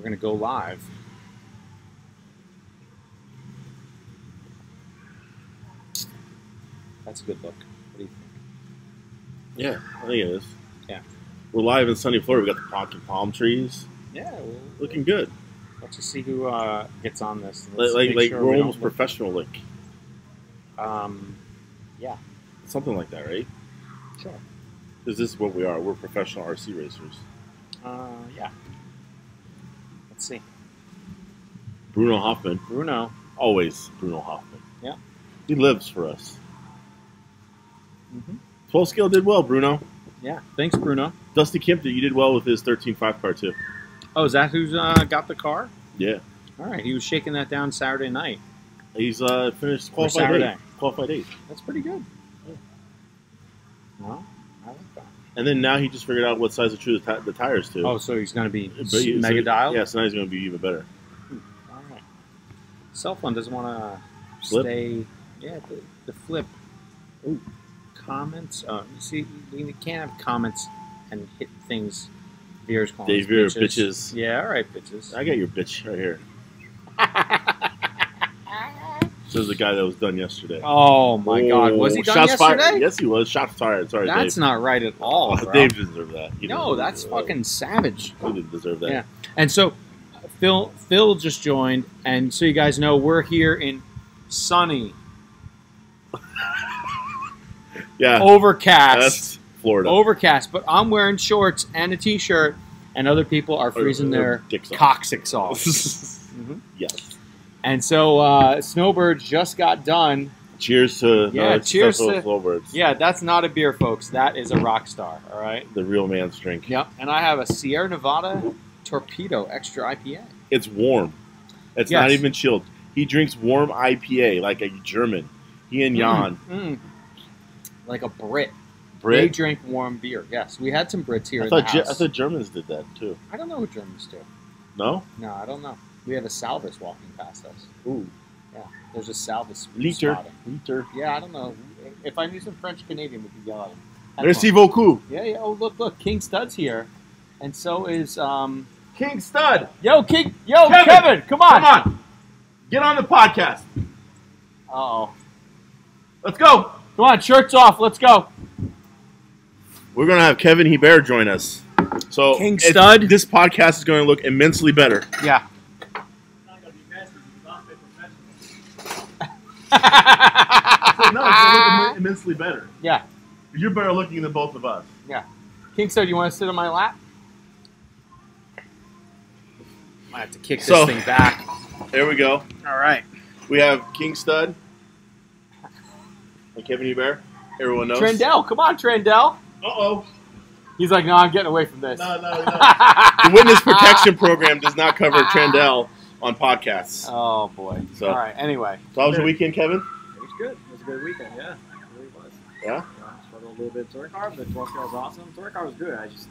we're going to go live. That's a good look. What do you think? Yeah, I think it is. Yeah. We're live in sunny Florida. We got the pocket palm trees. Yeah. Looking good. Let's just see who gets on this. Like we're almost professional, like. Yeah. Something like that, right? Sure. Because this is what we are. We're professional RC racers. Yeah. Let's see. Bruno Hoffman. Bruno. Always Bruno Hoffman. Yeah. He lives for us. Mm-hmm. 12 scale did well, Bruno. Yeah. Thanks, Bruno. Dusty Kemp, you did well with his 13.5 car, too. Oh, is that who's got the car? Yeah. All right. He was shaking that down Saturday night. He's finished qualified Saturday. 8th. Qualified 8th. That's pretty good. Yeah. Well, I like that. And then now he just figured out what size to choose the tires to. Oh, so he's going to be So mega dialed? Yeah, so now he's going to be even better. All right. Cellphone doesn't want to Flip? stay. Yeah, the flip. Ooh, comments. You see, we can't have comments and hit things. Veer's calling Dave us Veer, bitches. bitches. Yeah, all right, bitches. I got your bitch right here. This is the guy that was done yesterday. Oh my God, was he done shots yesterday? Fired. Yes, he was. Shots fired. Sorry, That's Dave. not right at all, bro. Dave didn't deserve that. No, that's fucking savage. He didn't deserve that. Yeah, and so Phil just joined, and so you guys know we're here in sunny, Yeah. overcast. That's Florida. Overcast, but I'm wearing shorts and a t-shirt, and other people are freezing their dicks off. coccyx off. Mm-hmm. Yes. And so Snowbirds just got done. Cheers to cheers to Snowbirds. Yeah, that's not a beer, folks. That is a rock star. All right. The real man's drink. Yep. And I have a Sierra Nevada Torpedo Extra IPA. It's warm. It's not even chilled. He drinks warm IPA like a German. He and Jan. Like a Brit. They drink warm beer. Yes, we had some Brits here in the house. I thought Germans did that too. I don't know what Germans do. No? No, I don't know. We have a Salvis walking past us. Ooh. Yeah, there's a Salvis Liter. spotting. Liter. Yeah, I don't know. If I knew some French Canadian, we could yell at him. Merci beaucoup. Yeah, yeah. Oh, look. King Stud's here. And so is... King Stud. Yo, Kevin, come on. Come on. Get on the podcast. Uh-oh. Let's go. Come on, shirts off. Let's go. We're going to have Kevin Hebert join us. So King Stud. This podcast is going to look immensely better. Yeah. No, it's going to look immensely better. Yeah. You're better looking than both of us. Yeah. King Stud, you want to sit on my lap? Might have to kick this thing back. There we go. All right. We have King Stud and Kevin Hebert. Everyone knows. Trendell, come on, Trendell. Uh-oh. He's like, no, I'm getting away from this. No. The Witness Protection Program does not cover Trendell on podcasts. Oh, boy. So, all right, anyway. So how was your weekend, Kevin? It was good. It was a good weekend, yeah. It really was. Yeah? Struggled a little bit with tour car, but the tour car was awesome. Tour car was good. I just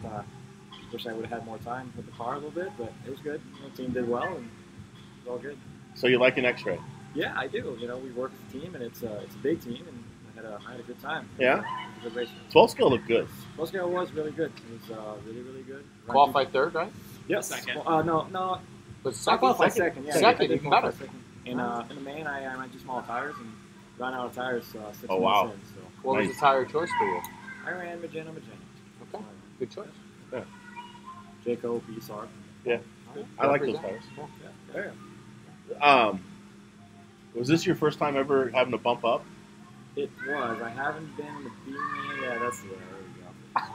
wish I would have had more time with the car a little bit, but it was good. The team did well, and it was all good. So you like an X-Ray? Yeah, I do. You know, we work as a team, and it's a big team, and I had a good time. Yeah? It was a good race. 12 scale looked good. 12 scale was really good. It was really, really good. Qualified third, right? Yes. Second. No. But I qualified second. Yeah, Second, I did even qualify better. second. In the main, I went to small tires and ran out of tires 6 minutes Oh, wow. in. So What was the tire choice for you? I ran Magenta. Okay. Good choice. Jayco, BSR. Yeah. I like those tires. Yeah. Was this your first time ever having to bump up? It was. I haven't been to B. Yeah, that's there.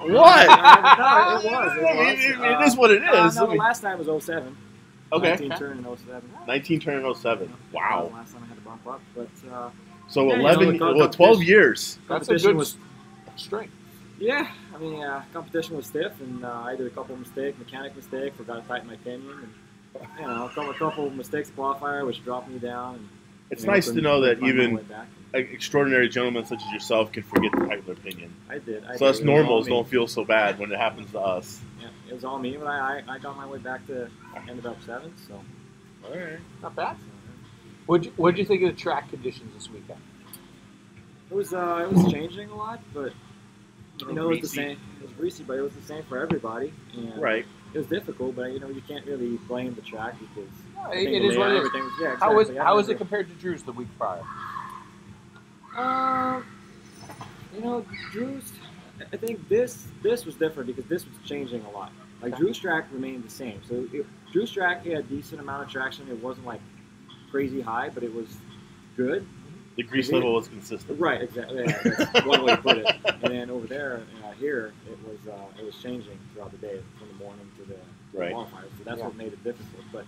We go. What? No, it was. It is what it is. No, the last time was 07. Okay. 19 turn in 07. 19 turning 07. Wow. Last time I had to bump up, but So yeah, 11, 12 years. That's a competition good was. strength. Yeah, I mean, competition was stiff, and I did a couple of mistakes, mechanic mistake, forgot to tighten my pinion, and a couple of mistakes qualifier, which dropped me down. And, It's nice to know that even back. extraordinary gentlemen such as yourself can forget to tighten their opinion. I did. So us normals don't feel so bad when it happens to us. Yeah, it was all me, but I got my way back to ended up 7th, so. All right. Not bad. What'd you think of the track conditions this weekend? It was changing a lot, but you know, it was the same. It was greasy, but it was the same for everybody. And Right. it was difficult, but you can't really blame the track because it is what it is. everything was, yeah, exactly. How was it compared to Drew's the week prior? Drew's. I think this was different because this was changing a lot. Like Drew's track remained the same. So Drew's track he had a decent amount of traction. It wasn't like crazy high, but it was good. The grease level was consistent. Right, exactly. Yeah, that's one way to put it. And then over there, here, it was changing throughout the day, from the morning to the qualifiers. So that's what made it difficult. But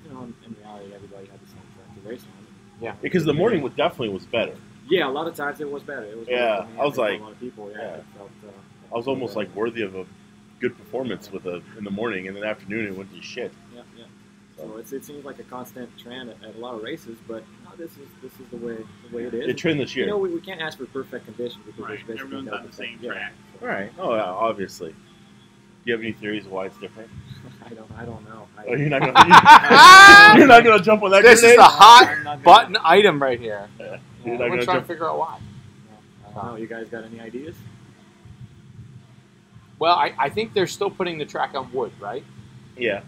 in reality, everybody had the same track to race on. Yeah, because the morning definitely was better. Yeah, a lot of times it was better. It was better for me. I was like, a lot of people. It felt, I was almost like worthy of a good performance in the morning, and in the afternoon it went to shit. Yeah. So it seems like a constant trend at a lot of races, but this is the way it is. The trend this year. We can't ask for perfect conditions because there's basically everyone's on the same track. So. Right. Oh, yeah, obviously. Do you have any theories of why it's different? I don't know. You're not gonna jump on that. This is a hot button item right here. Yeah. We're trying to figure out why. I don't know. You guys got any ideas? Well, I think they're still putting the track on wood, right? Yeah.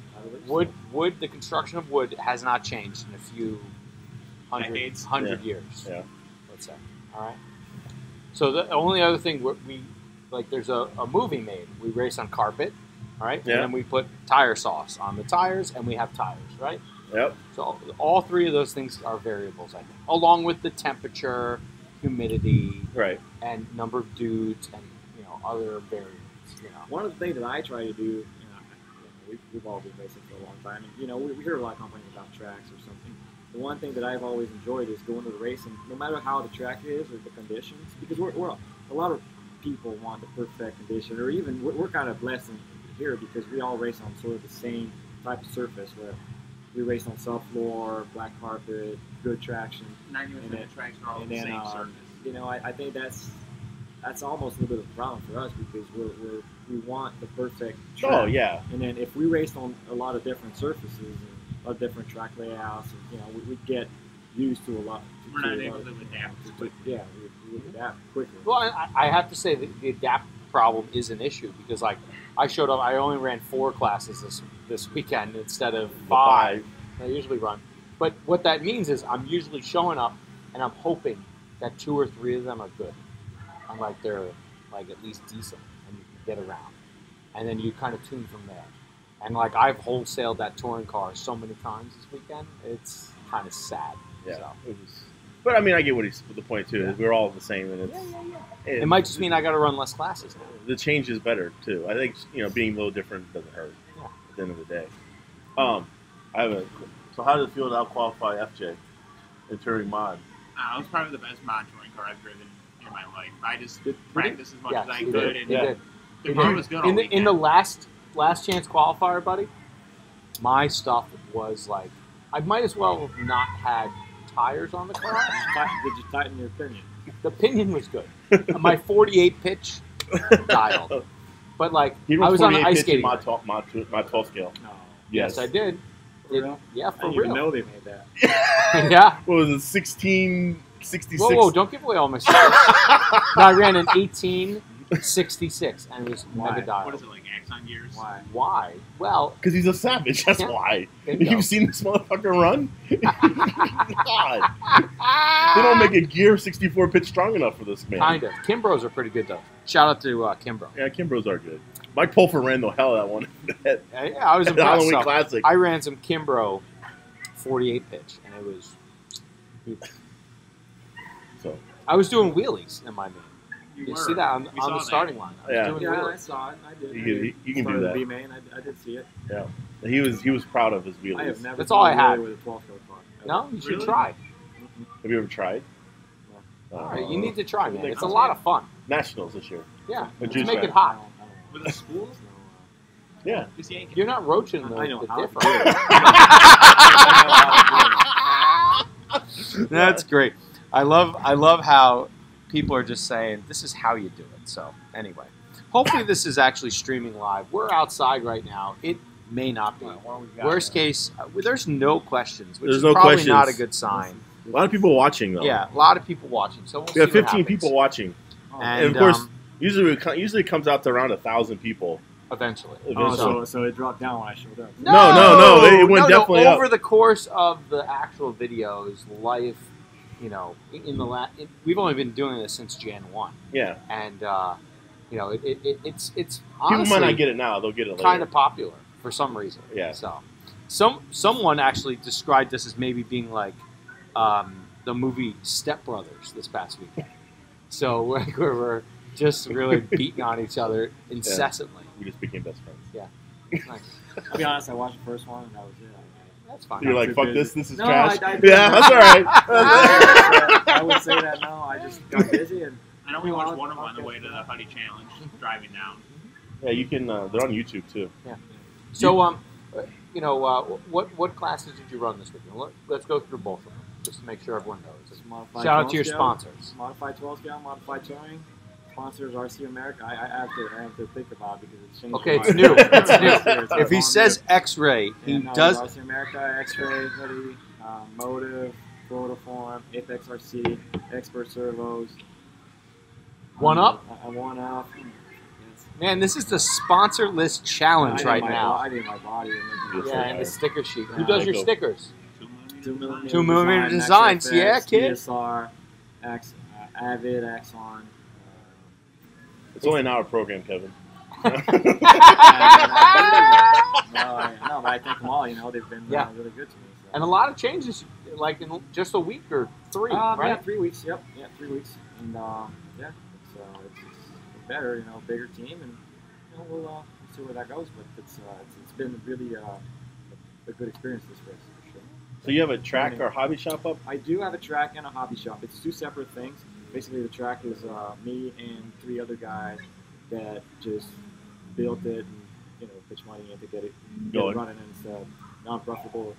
Wood. The construction of wood has not changed in a few hundred years. Yeah. Let's say. All right. So the only other thing there's a movie made. We race on carpet, all right, yeah. And then we put tire sauce on the tires, and we have tires, right? Yep. So all three of those things are variables, I think, along with the temperature, humidity, right, and number of dudes, and other variables. One of the things that I try to do, we've all been racing for a long time, and we hear a lot of complaining about tracks or something. The one thing that I've always enjoyed is going to the race, and no matter how the track is or the conditions, because we're a lot of people want the perfect condition, or even we're kind of blessed here because we all race on sort of the same type of surface where we race on soft floor, black carpet, good traction. 90% of the tracks are all the same surface. I think that's almost a little bit of a problem for us because we want the perfect track. Oh yeah. And then if we raced on a lot of different surfaces and a lot of different track layouts, and we get used to a lot. We're not able to adapt quickly. Yeah, we adapt quickly. Well, I have to say that the adapt problem is an issue because I showed up. I only ran 4 classes this weekend instead of 5 I usually run. But what that means is I'm usually showing up and I'm hoping that 2 or 3 of them are good. I'm like they're like at least decent and you can get around, and then you kind of tune from there. And I've wholesaled that touring car so many times this weekend, it's kind of sad. Yeah, so. it was. But I mean, I get the point too. Yeah. We're all the same, and it's. Yeah. It might just mean I got to run less classes now. The change is better too. I think being a little different doesn't hurt. Yeah. At the end of the day, So how did it feel to out-qualify FJ in touring mod? It was probably the best mod touring car I've driven in my life. I just practiced as much as I could, and the car was good. In the last chance qualifier, buddy, my stuff was I might as well have not had tires on the car. Did you tighten your pinion? The pinion was good. My 48 pitch dialed, but I was on the ice skating. My 12 scale. No. Yes, I did. Yeah, for I didn't real. even know they made that. Yeah. What was it? 1666. Whoa! Don't give away all my secrets. No, I ran an 1866, and it was mega dialed. What is it, like Axon gears? Why? Well, because he's a savage. That's why. Bingo. You've seen this motherfucker run? God. They don't make a gear 64 pitch strong enough for this man. Kind of. Kimbros are pretty good though. Shout out to Kimbro. Yeah, Kimbros are good. Mike Pulfer ran the hell of that one. Yeah, I was at the impressed. Halloween Classic. I ran some Kimbro 48 pitch, and it was. So I was doing wheelies in my main. You were. see that on the starting line? I was doing I wheelies. saw it. I did. You can do that. B main. I did see it. Yeah, he was proud of his wheelies. I have never. That's all I had. With a 12 car. No, you should Really? try. Have you ever tried? All right, you need to try, man. Like, It's a lot of fun. Nationals this year. Yeah, The let's juice make man. it hot. With a school? Yeah. Just yanking. You're not roaching I know the how to difference. That's great. I love how people are just saying this is how you do it. So anyway, hopefully this is actually streaming live. We're outside right now. It may not be. Worst case, there's no questions, which There's is no probably questions. not a good sign. A lot of people watching though. Yeah, a lot of people watching. So we'll We have see what 15 happens. people watching, And, and of course, usually it comes out to around 1,000 people. eventually. Oh, so it dropped down when I showed up. No. It went definitely over up. the course of the actual videos, life, you know, we've only been doing this since Jan 1. Yeah. And, you know, it's honestly people might not get it now. They'll get it later. Kind of popular for some reason. Yeah. So, someone actually described this as maybe being like the movie Step Brothers this past weekend. So we're just really beating on each other incessantly. We just became best friends. Yeah. Nice. I'll be honest, I watched the first one and that was it. That's fine. You're like, fuck this is no, trash. Yeah, that's all right. I would say that no, I just got busy and I only watched one of them on the way to the Huddy Challenge, driving down. Yeah, you can. They're on YouTube too. Yeah. So, you know, what classes did you run this weekend? Let's go through both of them just to make sure everyone knows. Shout out to your sponsors. Modified 12 scale, Modified Touring. Sponsors RC America. I have to think about it because it's changed. Okay, it's new. It's new. If he says X-Ray, he does. RC America, X-Ray, Hoodie, Motive, Photoform, Apex RC, Expert Servos. One Up? One Up. Man, this is the sponsor list challenge right now. I did my body. And the sticker sheet. Who does your stickers? 2mm 2mm Designs. Yeah, kid. DSR, Avid, Axon. It's only an hour program, Kevin. No, but I thank them all. You know, they've been really good to me. So. And a lot of changes, like in just a week or three, right? Yeah, 3 weeks. Yep. Yeah, 3 weeks. And it's better. You know, bigger team, and you know, we'll see where that goes. But it's been really a good experience this race for sure. So you have a track or hobby shop up? I do have a track and a hobby shop. It's two separate things. Basically, the track is me and 3 other guys that just built it and pitch money in to get it running. And it's a non-profitable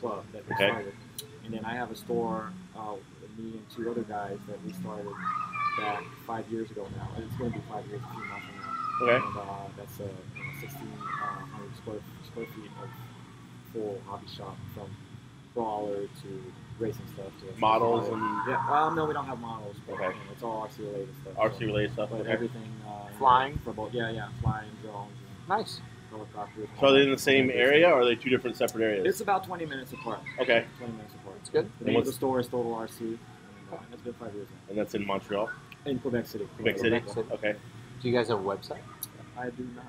club that we started. And then I have a store with me and 2 other guys that we started back 5 years ago now. It's going to be 5 years, a few months from now. Okay. And that's 1,600 square feet of full hobby shop, from brawler to racing stuff to models and no, we don't have models, but it's all RC related stuff. RC related stuff, but everything flying for both. Flying drones. Nice. Helicopters. So are they in the same area, or are they 2 different separate areas? It's about 20 minutes apart. Okay. 20 minutes apart. That's good. The name of the store is Total RC. And it's been 5 years now. And that's in Montreal. In Quebec City. Quebec City. Okay. Do you guys have a website? I do not.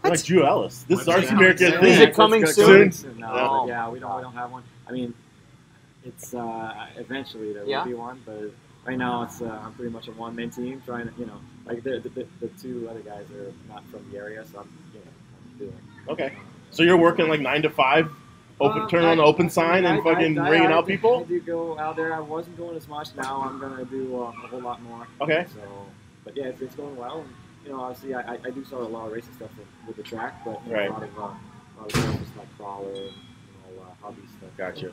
Like Drew Ellis. This is RC America thing. Is it coming soon? No. Yeah, we don't have one. I mean, it's eventually there will be one, but right now it's I'm pretty much a one-man team trying to, like the 2 other guys are not from the area, so I'm doing. Okay. So you're working like 9 to 5, turn on the open sign and fucking ringing out people? I do go out there. I wasn't going as much. Now I'm gonna do a whole lot more. Okay. So, but yeah, it's going well. And, obviously I do sort of a lot of racing stuff with the track, but a lot of stuff just like crawler, hobby stuff. Gotcha.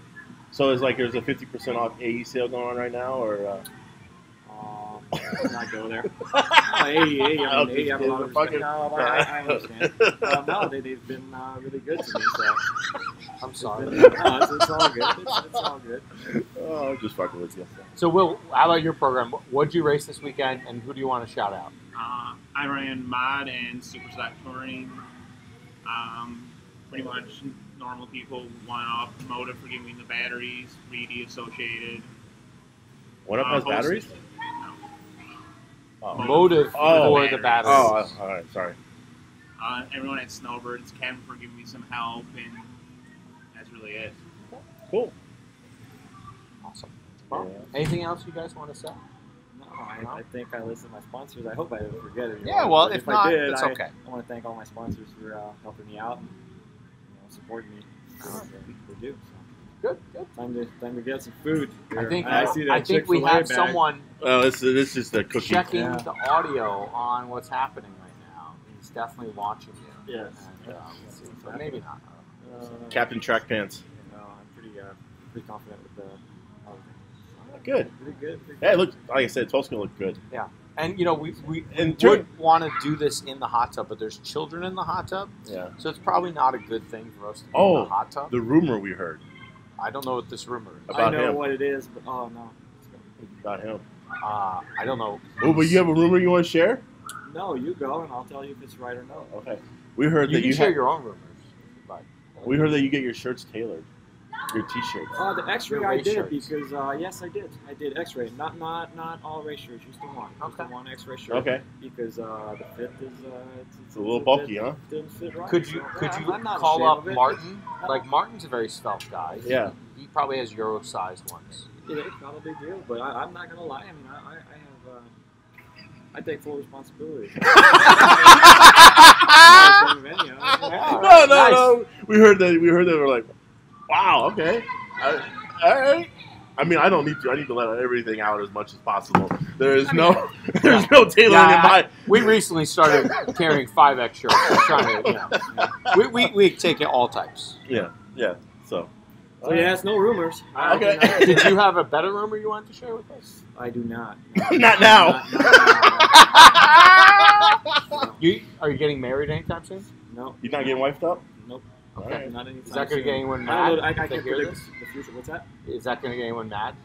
So there's a 50% off AE sale going on right now, or? Let's not go there. AE have a lot of respect. No, I understand. No, they've been really good to me. So I'm sorry. It's all good. It's all good. Oh, I'm just fucking with you. So, Will, how about your program? What did you race this weekend, and who do you want to shout out? I ran mod and super stock touring. Pretty much normal people. One Up, Motive for giving me the batteries. Reedy Associated. One Up has batteries? No. Oh. Motive for the batteries. Oh, all right. Sorry. Everyone at Snowbirds, Kevin for giving me some help, and that's really it. Cool. Awesome. Well, anything else you guys want to say? I think I listed my sponsors. I hope I didn't forget it. Yeah, well, if not, I did, it's okay. I want to thank all my sponsors for helping me out and supporting me. They do. So. Good. Time to get some food. I think we have someone. This is just a cookie. Checking the audio on what's happening right now. He's definitely watching you. Yes. And, but maybe not. Captain Track Pants. I'm pretty confident with the. Good. Pretty good. Hey, look, like I said, it's also going to look good. Yeah. And, we would want to do this in the hot tub, but there's children in the hot tub. Yeah. So it's probably not a good thing for us to do in the hot tub. The rumor we heard. I don't know what this rumor is. I know what it is, but no. About him. I don't know. Oh, but you have a rumor you want to share? No, you go, and I'll tell you if it's right or no. Okay. We heard You that can you share had, your own rumors. But we heard that you get your shirts tailored, your T-shirts. The X-ray Your I race did shirts. because yes, I did X-ray. Not all race shirts, just the one. Just the Okay. one X-ray shirt. Okay. Because the fit is It's a little bulky, huh? Didn't fit right. could you I'm not call ashamed up of it. Martin? Like Martin's a very svelte guy. Yeah. He probably has Euro-sized ones. Yeah, it's not a big deal, but I'm not gonna lie. I mean, I have. I take full responsibility. No. We heard that. We're like, wow. Okay. All right. I mean, I don't need to. I need to let everything out as much as possible. There's no tailoring in my. We recently started carrying 5X shirts. We're trying to, we take it all types. Yeah. So. So yeah, it's no rumors. Okay. Did you have a better rumor you wanted to share with us? I do not. Not now. Are you getting married anytime soon? No. You're not getting wifed up? Nope. Okay. Right. Not anytime Is that going to get anyone soon. mad? I if they can't hear predict this? the future. What's that? Is that going to get anyone mad?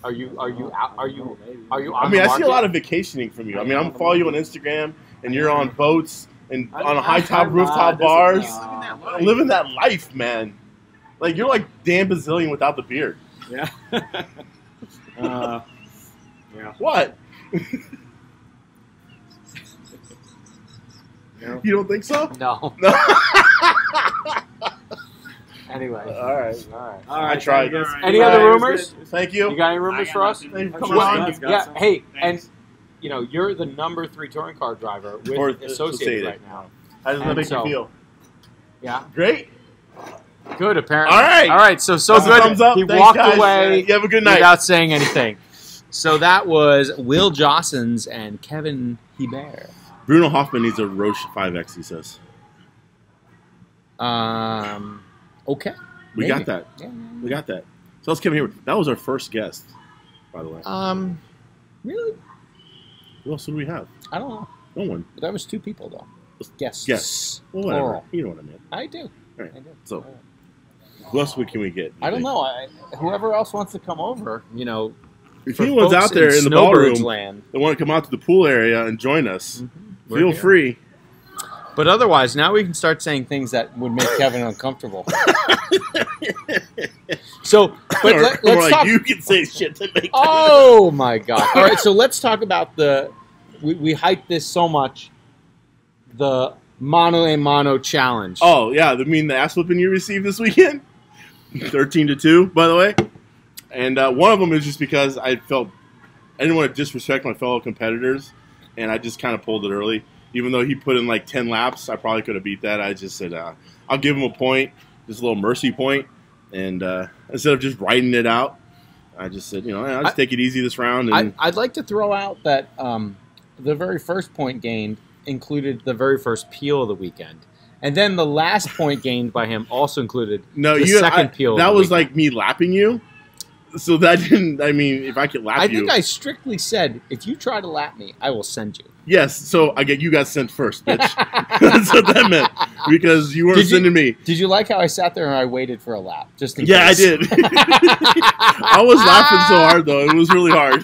Are you out? Are you? Maybe. Are you? I On mean, the I see a market? lot of vacationing from you. I mean, I'm following you on Instagram, and you're on boats and on high top I'm rooftop not. bars, This is living that life, man. Like you're like Dan Bazillion without the beard. Yeah. Yeah. What? No. You don't think so? No. No. Anyway. All right. All right. I tried. guys. Any other rumors? Thank you. You got any rumors I for got us? nothing. Come Well, on. yeah. Hey, Thanks. and you're the number 3 touring car driver with Or Associated right now. How does that And make so- you feel? Yeah. Great. Good. Apparently. All right. All right. So That's a good. thumbs up. He Thanks, walked guys. away You have a good night. without saying anything. So that was Will Jossens and Kevin Hebert. Bruno Hoffman needs a Roche 5X, he says. Okay. We Maybe. got that. Yeah. We got that. So let's come here. That was our first guest, by the way. Really? Who else do we have? I don't know. No one. That was 2 people though. Guests. Yes. Well, whatever. Plural. You know what I mean. I do. All right. I do. So, who else can we get? I don't know. Whoever else wants to come over, If for anyone's folks out there in the Snowbirds ballroom land. that want to come out to the pool area and join us, We're feel here. free. But otherwise, now we can start saying things that would make Kevin uncomfortable. So, but Or let's like talk. you can say shit to make. Oh my God! All right, so let's talk about we hyped this so much. The mano a mano challenge. Oh yeah, I mean the ass whipping you received this weekend, 13-2, by the way. And one of them is just because I didn't want to disrespect my fellow competitors, and I just kind of pulled it early. Even though he put in like 10 laps, I probably could have beat that. I just said I'll give him a point, just a little mercy point, and instead of just writing it out, I just said I'll just take it easy this round. And I'd like to throw out that the very first point gained included the very first peel of the weekend. And then the last point gained by him also included the second peel. That of the was weekend. like me lapping you. So that didn't. I mean, if I could lap I you, think I strictly said, if you try to lap me, I will send you. yes. So you got sent first, bitch. That's what that meant because you weren't sending me. Did you like how I sat there and I waited for a lap? Just in Yeah, I case? did. I was laughing so hard though; it was really hard.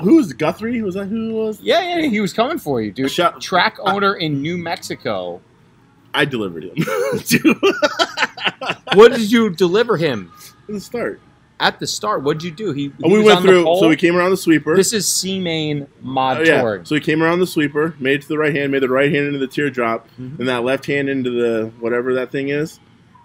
Who was Guthrie? Was that who it was? Yeah, he was coming for you, dude. Shout- Track owner in New Mexico. I delivered him. What did you deliver him? At the start. At the start, what did you do? He We was went on the through. pole? So we came around the sweeper. This is C-Main Mod Yeah. Touring. So we came around the sweeper, made it to the right hand, made the right hand into the teardrop, Mhm. and that left hand into the whatever that thing is.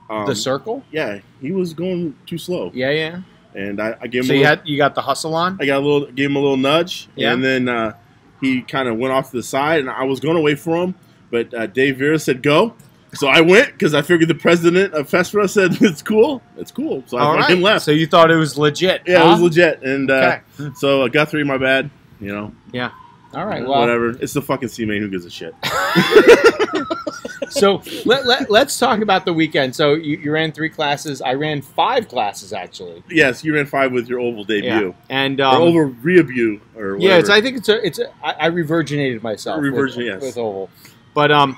The circle? Yeah, he was going too slow, Yeah. and I gave him. So a little, you got the hustle on? I gave him a little nudge, Yeah. and then he kind of went off to the side, and I was going to wait for him, but Dave Vera said go. So I went because I figured the president of Festra said it's cool. So I All fucking right. left. So you thought it was legit? Yeah, huh? it was legit. And Okay. so Guthrie, my bad. Yeah. All right. Well, Whatever. It's the fucking C-Main. Who gives a shit? So let's talk about the weekend. So you ran 3 classes. I ran 5 classes actually. Yes, you ran 5 with your oval debut. And or oval re-debut or whatever. yeah, I think I revirginated myself with oval. But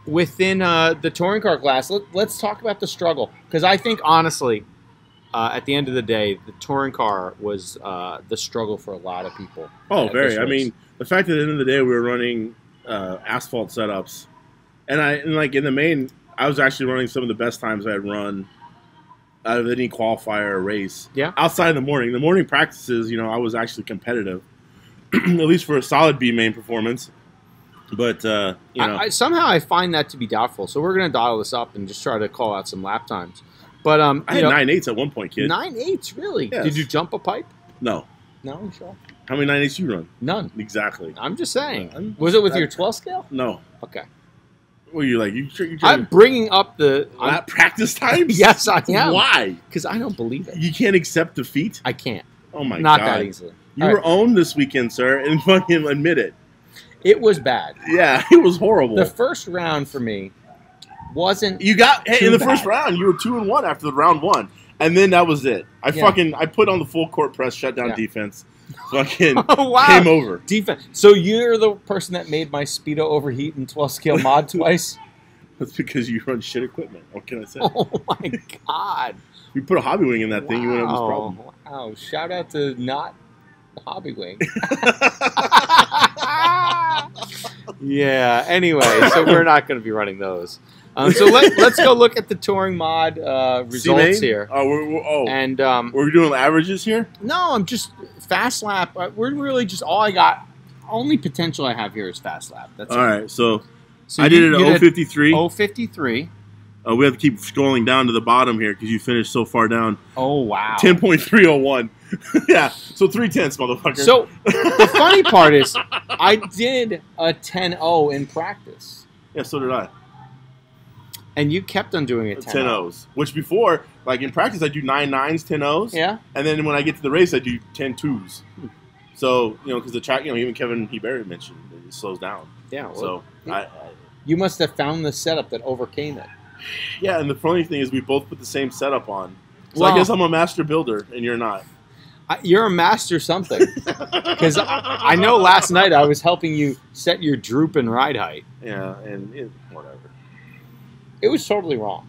within the touring car class, let's talk about the struggle, because I think honestly, at the end of the day, the touring car was the struggle for a lot of people. Oh, at very. this I race. mean, the fact that at the end of the day we were running asphalt setups, and like in the main, I was actually running some of the best times I had run out of any qualifier or race. Yeah. Outside of the morning practices, I was actually competitive, at least for a solid B main performance. But somehow I find that to be doubtful. So we're going to dial this up and just try to call out some lap times. But I had 9.8s at one point, kid. 9.8s, really? Yes. Did you jump a pipe? No. No, you sure? How many 9.8s you run? None. Exactly. I'm just saying. Was it with your 12 scale? No. Okay. What are you like? I'm bringing up the lap practice times. Yes, I am. Why? Because I don't believe it. You can't accept defeat. I can't. Oh my god! Not that easily. You were owned this weekend, sir, and fucking admit it. It was bad. Yeah, it was horrible. The first round for me wasn't. You got in the bad. first round. You were 2-1 after the round one, and then that was it. I put on the full court press, shut down defense. Fucking came over. Defense. So you're the person that made my Speedo overheat in 12 scale mod twice? That's because you run shit equipment. What can I say? Oh my god! You put a hobby wing in that thing, you wouldn't have this problem. Wow! Shout out to not hobby wing. Yeah. Anyway, so we're not going to be running those. So let's go look at the touring mod results here. And we're doing averages here. No, I'm just fast lap. We're really just only potential I have here is fast lap. That's all right. So I did it at 053. 053. We have to keep scrolling down to the bottom here because you finished so far down. Oh wow. 10.301. Yeah. So 3/10, motherfucker. So the funny part is, I did a 10.0 in practice. Yeah. So did I. And you kept on doing it 10.0s. Which before, like in practice, I do 9.9s, 10.0s. Yeah. And then when I get to the race, I do 10.2s. So because the track, even Kevin Hebert mentioned it slows down. Yeah. Well, so you must have found the setup that overcame it. Yeah, and the funny thing is we both put the same setup on. So I guess I'm a master builder, and you're not. You're a master something. Because I know last night I was helping you set your droop and ride height. Yeah, and whatever. It was totally wrong.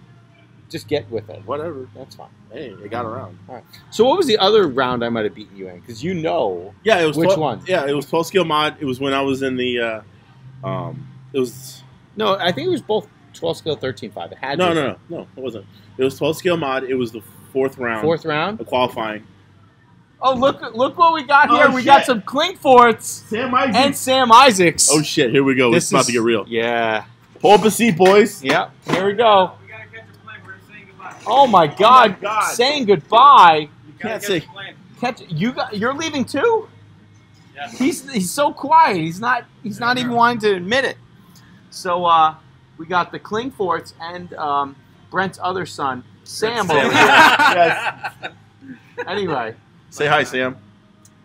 Just get with it. Whatever. That's fine. Hey, it got around. All right. So what was the other round I might have beaten you in? Because Yeah, it was which one? Yeah, it was 12 scale mod. It was when I was in the it was No, I think it was both 12 scale 13.5. It had No, it wasn't. It was 12 scale mod. It was the fourth round. Fourth round? The qualifying. Oh, look what we got here. We got some Klinkforts. Sam Isaacs. And Sam Isaacs. Oh shit, here we go. It's about to get real. Yeah. Pull up a seat, boys. Yep. Here we go. We gotta catch a plane. We're saying goodbye. Oh my god. Saying goodbye. You can't say You're leaving too? Yeah. He's so quiet. He's not even wanting to admit it. So we got the Klinkforts and Brent's other son, Sam over here. Yes. Anyway. Say hi, Sam.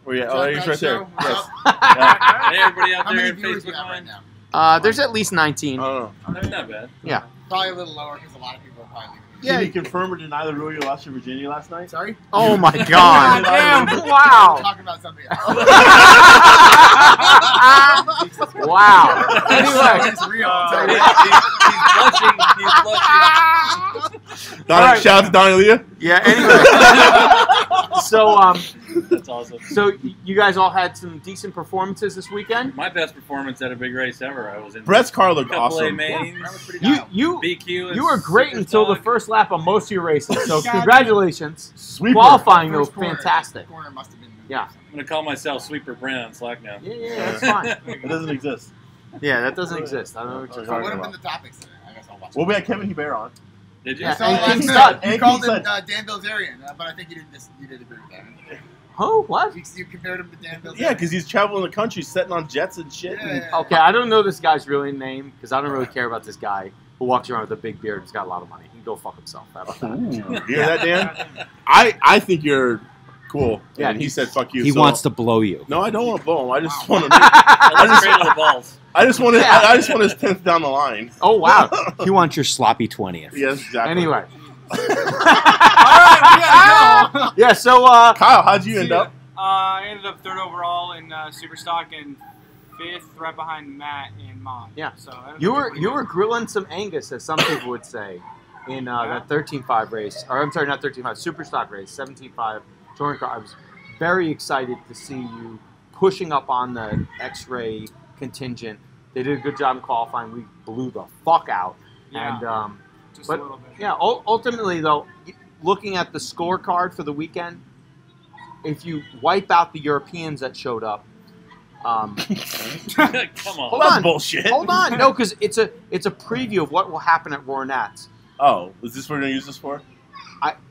Where you at? Oh, he's right there. Yes. Hey, everybody out How there many in viewers do Facebook you have right land. now? There's at least 19. Oh, That's not bad. Yeah. Probably a little lower because a lot of people are probably leaving. Can you confirm or deny the rule you lost in Virginia last night? Sorry? Oh my god. Damn, We're wow. talking about something else. Wow. Anyway. It's real. He's blushing. Shout out to Donnie Leah. Yeah, anyway. So That's awesome. So you guys all had some decent performances this weekend? My best performance at a big race ever. I was in Brett's car looked couple awesome. mains. You BQ. you were great Super until the Stock. first lap of most of your races. So congratulations. Sweeper. Qualifying though, First corner. fantastic. Corner must have been moved. Yeah. I'm gonna call myself Sweeper Brent on Slack now. Yeah, that's fine. It doesn't exist. Yeah, that doesn't exist. I don't know what you're So what talking have been about. the topics today? I guess I'll watch. Well, we had Kevin Hebert on. Did you? Yeah. I saw and last King night. Stud. You And called King him Stud. Dan Bilzerian, but I think you did agree with that. Who? What? You compared him to Dan Bilzerian. Yeah, because he's traveling the country, sitting on jets and shit. Yeah. Okay, I don't know this guy's real name because I don't really care about this guy who walks around with a big beard who's got a lot of money. He can go fuck himself. How about that? You hear that, Dan? I think you're cool. Yeah, And he said, "Fuck you." He so- wants to blow you. No, I don't want to blow him. I just want to. Let's cradle the balls. I just want to. I just want his 10th down the line. Oh wow, he wants your sloppy 20th. Yes, exactly. Anyway. All right, we gotta go. Yeah. So Kyle, how'd you end up? I ended up third overall in Superstock and fifth, right behind Matt in Mod. Yeah. So that was you pretty were good. grilling some Angus, as some people would say, in that 13.5 race. Or I'm sorry, not 13.5, Superstock race, 17.5 touring car. I was very excited to see you pushing up on the X-ray contingent. They did a good job in qualifying. We blew the fuck out. Yeah. And Just but a little bit. yeah, ultimately though, looking at the scorecard for the weekend, if you wipe out the Europeans that showed up, Come on. hold That's on, bullshit. hold on, no, because it's a preview of what will happen at Roar Nats. Oh, is this what we're gonna use this for?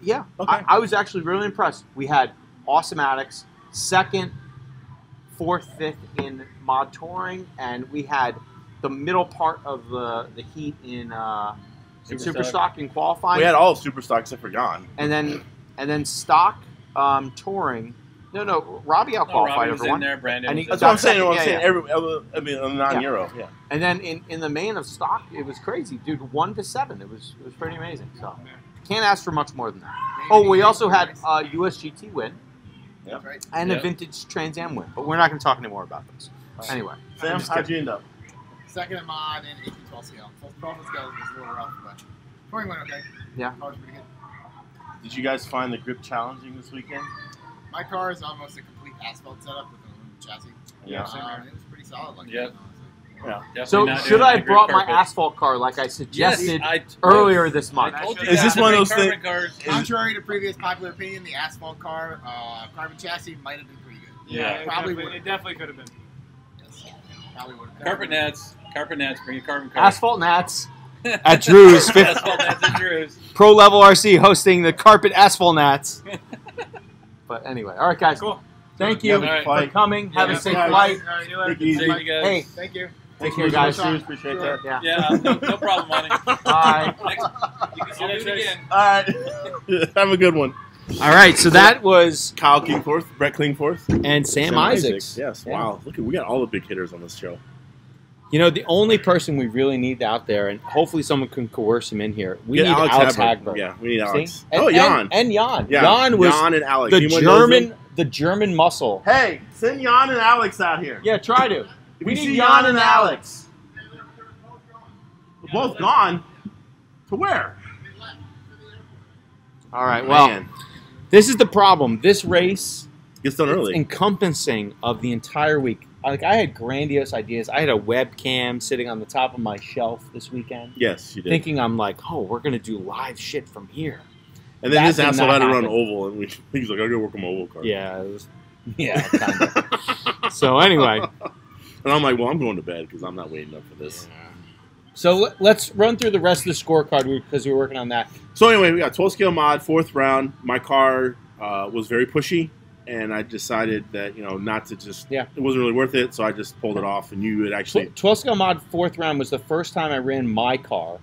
Yeah, Okay. I was actually really impressed. We had awesome addicts, second, fourth, fifth in mod touring, and we had the middle part of the heat in super stock in qualifying. We had all super stock except for Gon. and then stock touring. No, Robbie out qualified Robbie was everyone. in there, Brandon. And he- That's what I'm saying. Yeah. Non-Euro. Yeah. And then in the main of stock, it was crazy, dude. 1 to 7, it was pretty amazing. So can't ask for much more than that. Oh, we also had a USGT win Yeah. and a Yeah. vintage Trans Am win, but we're not going to talk anymore about those. Anyway, Sam, how'd you end up? Second in mod and 18-12 scale. So 12 scale was a little rough, but touring went okay. Yeah. Car was pretty good. Did you guys find the grip challenging this weekend? My car is almost a complete asphalt setup with an aluminum chassis. Yeah. It was pretty solid. Like Yep. Yeah. Definitely so not should doing I the have grip brought my carpet. asphalt car like I suggested Yes, earlier this month? I told you Is that. this The one of big those things- carbon cars. Contrary to previous popular opinion, the asphalt car carbon chassis might have been pretty good. Yeah. It definitely could have been. Yes. Probably would have. Carpet Nats, bring a carbon car. Asphalt Nats at Drew's fifth Asphalt Nats at Drew's. Pro Level RC hosting the Carpet Asphalt Nats. But anyway, all right, guys. Cool. Thank you All right. for coming. Have Yeah. a safe Guys. flight. All right, see you later. Take it easy. See you guys. Hey, Thank you. take care, guys. Appreciate that. Yeah. Yeah, no problem, honey. Bye. Next, you can do it again. All right. Have a good one. All right, so that was Kyle Kingforth, Brett Klingforth, and Sam Isaacs. Yes. Yeah. Wow. Look, we got all the big hitters on this show. You know, the only person we really need out there, and hopefully someone can coerce him in here. We Get need Alex Hagberg. Hagberg. Yeah, we need Alex. See? Oh, Jan. And Jan. Yeah, Jan was Jan and Alex. the Anyone knows them? German muscle. Hey, send Jan and Alex out here. Yeah, try to. If We you need see Jan Jan and and Alex. We're both gone. To where? All right, well, Man. this is the problem. This race Gets done is early. encompassing of the entire week. Like, I had grandiose ideas. I had a webcam sitting on the top of my shelf this weekend, Yes, you did. thinking I'm like, oh, we're going to do live shit from here. And then That this did asshole not had to run happen. oval, and he was like, I gotta work on my oval car. Yeah, it was, yeah, kind of. So anyway, And I'm like, well, I'm going to bed because I'm not waiting up for this. so let's run through the rest of the scorecard because we're working on that. So anyway, we got 12 scale mod, 4th round. My car was very pushy, and I decided that, not to just, it wasn't really worth it, so I just pulled it off, and you would actually, 12 scale mod 4th round was the first time I ran my car.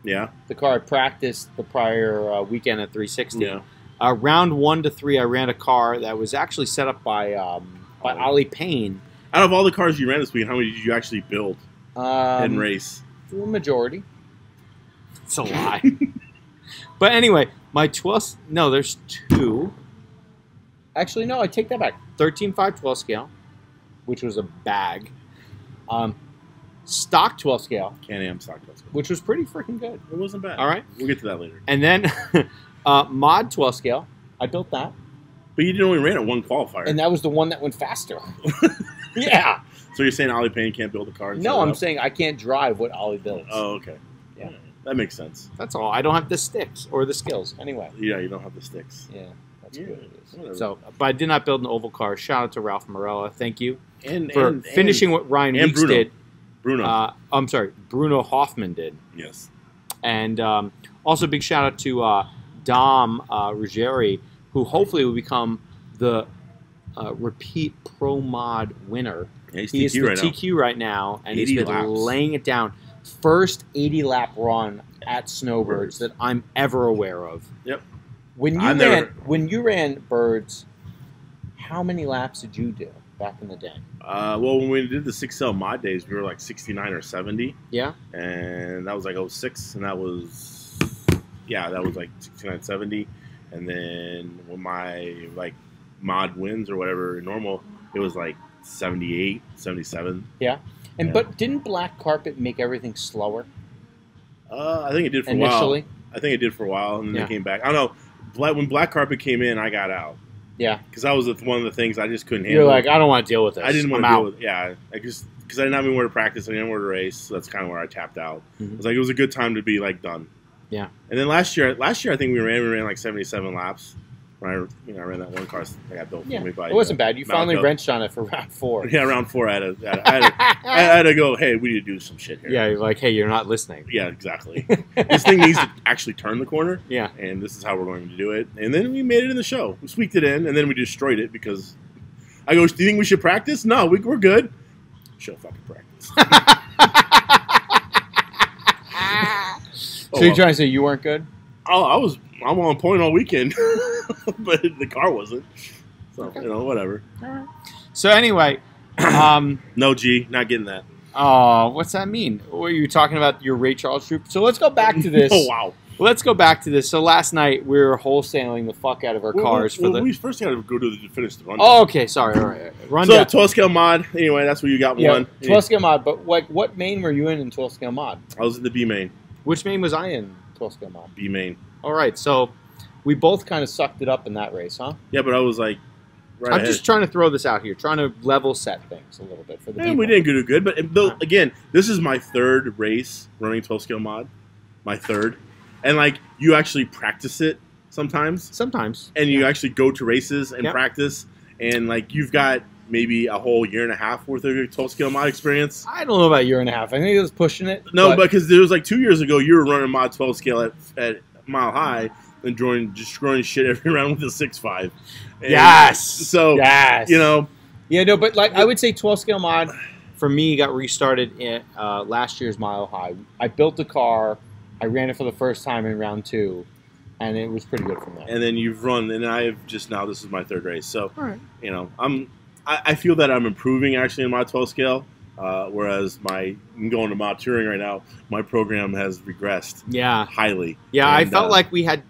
yeah, The car I practiced the prior weekend at 360. yeah. Round 1 to 3, I ran a car that was actually set up by Ollie Payne. Out of all the cars you ran this week, how many did you actually build and race? The majority. It's a lie. But anyway, my 12th, no, there's 2. Actually, no, I take that back. 13.5 12 scale, which was a bag. Stock 12 scale, Can-Am stock cars. which was pretty freaking good. It wasn't bad. All right. We'll get to that later. And then mod 12 scale, I built that. But you didn't only ran at one qualifier. And that was the one that went faster. Yeah. So you're saying Ollie Payne can't build a car? and No, set it I'm up? saying I can't drive what Ollie builds. Oh, okay. Yeah. That makes sense. That's all. I don't have the sticks or the skills. Anyway. Yeah, you don't have the sticks. Yeah, that's Yeah, good. It is. whatever. So, but I did not build an oval car. Shout out to Ralph Morella. Thank you And for finishing what Ryan and Weeks Bruno. did. Bruno. I'm sorry, Bruno Hoffman did. Yes. And also big shout out to Dom Ruggieri, who hopefully will become the repeat Pro Mod winner. Yeah, he's He is the TQ right now. TQ right now, and he's 80 been laps. laying it down. First 80 lap run at Snowbirds that I'm ever aware of. Yep. When you ran Birds, how many laps did you do back in the day? Well, when we did the 6L mod days, we were like 69 or 70. Yeah. And that was like 06, and that was like 69, 70. And then when my like mod wins or whatever normal, it was like 78, 77. Yeah. And Yeah. but didn't Black Carpet make everything slower I think it did for initially? a while. I think it did for a while, and then Yeah. they came back. I don't know. When Black Carpet came in, I got out. Yeah. Because that was one of the things I just couldn't handle. You're like, I don't want to deal with this. I didn't want I'm to out. deal with it. Yeah. Because I didn't have anywhere to practice. I didn't have anywhere to race. So that's kind of where I tapped out. Mhm. It was like, it was a good time to be like done. Yeah. And then last year I think we ran like 77 laps. When I ran that one car I got built for me by. It wasn't bad. You finally Malco. wrenched on it for round 4. Yeah, round 4 I had to go, hey, we need to do some shit here. Yeah, you're like, hey, you're not listening. Yeah, exactly. This thing needs to actually turn the corner. Yeah. And this is how we're going to do it. And then we made it in the show. We squeaked it in, and then we destroyed it because I go, do you think we should practice? No, we're good. Should fucking practice. So you're trying to say you weren't good? I'm on point all weekend, but the car wasn't. So, Okay. Whatever. All right. So anyway, No, G, not getting that. oh, what's that mean? Were you talking about your Ray Charles troop? So let's go back to this. Oh, wow. Let's go back to this. So last night we were wholesaling the fuck out of our cars for the. We first got to go to finish the run. Oh, okay. Sorry. All right. Run So down. 12 scale mod. Anyway, that's where you got Yeah, one. 12 scale mod. But what main were you in 12 scale mod? I was in the B main. Which main was I in 12 scale mod? B main. All right. So we both kind of sucked it up in that race, huh? Yeah, but I was like, right I'm ahead. just trying to throw this out here, trying to level set things a little bit for the And people. we didn't do good, but again, this is my third race running 12 scale mod. My third. And like, you actually practice it sometimes. Sometimes. And you actually go to races and Yep. practice. And like, you've got maybe a whole year and a half worth of 12 scale mod experience. I don't know about a year and a half. I think it was pushing it. No, because there was like 2 years ago, you were running mod 12 scale at Mile High and destroying shit every round with a 6.5. And Yes. So, yes. Yeah, no, but like I would say 12 scale mod for me got restarted in last year's Mile High. I built the car, I ran it for the first time in round 2, and it was pretty good from there. and then you've run, and I have just now, this is my third race. So, All right. I feel that I'm improving actually in my 12 scale, whereas I'm going to mod touring right now, my program has regressed Yeah. highly. Yeah, I And, felt like we had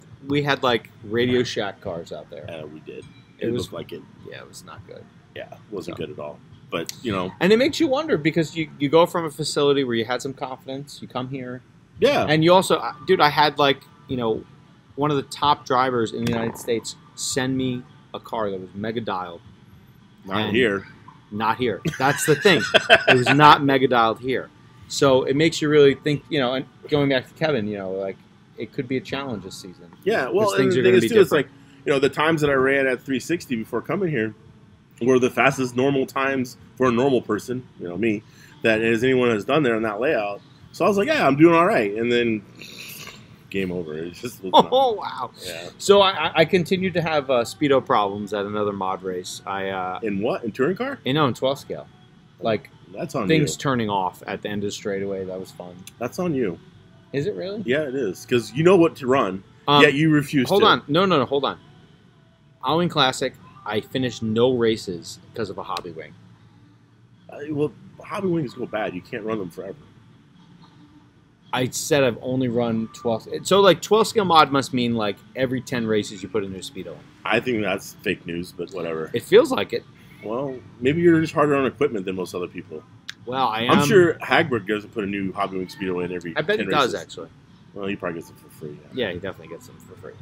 like Radio Shack cars out there. we did. It It was- looked like it. Yeah, it was not good. Yeah, wasn't So. good at all. But And it makes you wonder because you go from a facility where you had some confidence, you come here, yeah, and you also, dude, I had like, one of the top drivers in the United States send me a car that was mega dialed. not and- here. Not here. That's the thing. It was not mega dialed here. So it makes you really think, and going back to Kevin, like it could be a challenge this season. Yeah, well, Because things and are the gonna thing is be too, it's like different. the times that I ran at 360 before coming here were the fastest normal times for a normal person, me, that as anyone has done there in that layout. So I was like, yeah, I'm doing all right, and then game over. It just was not, Oh, wow. yeah. So I continued to have Speedo problems at another mod race. In what? In touring car? In 12 scale. Like That's on things you. turning off at the end of the straightaway. That was fun. That's on you. Is it really? Yeah, it is because you know what to run. Yet you refuse. Hold to. on. No, hold on. Halloween Classic, I finished no races because of a hobby wing. Well, hobby wings go bad. You can't run them forever. I said I've only run 12. So, like, 12 scale mod must mean, like, every 10 races you put a new Speedo in. I think that's fake news, but whatever. It feels like it. Well, maybe you're just harder on equipment than most other people. Well, I am. I'm sure Hagberg doesn't put a new hobby wing Speedo in every. I bet 10 he does, races. actually. Well, he probably gets them for free. Yeah, he definitely gets them for free.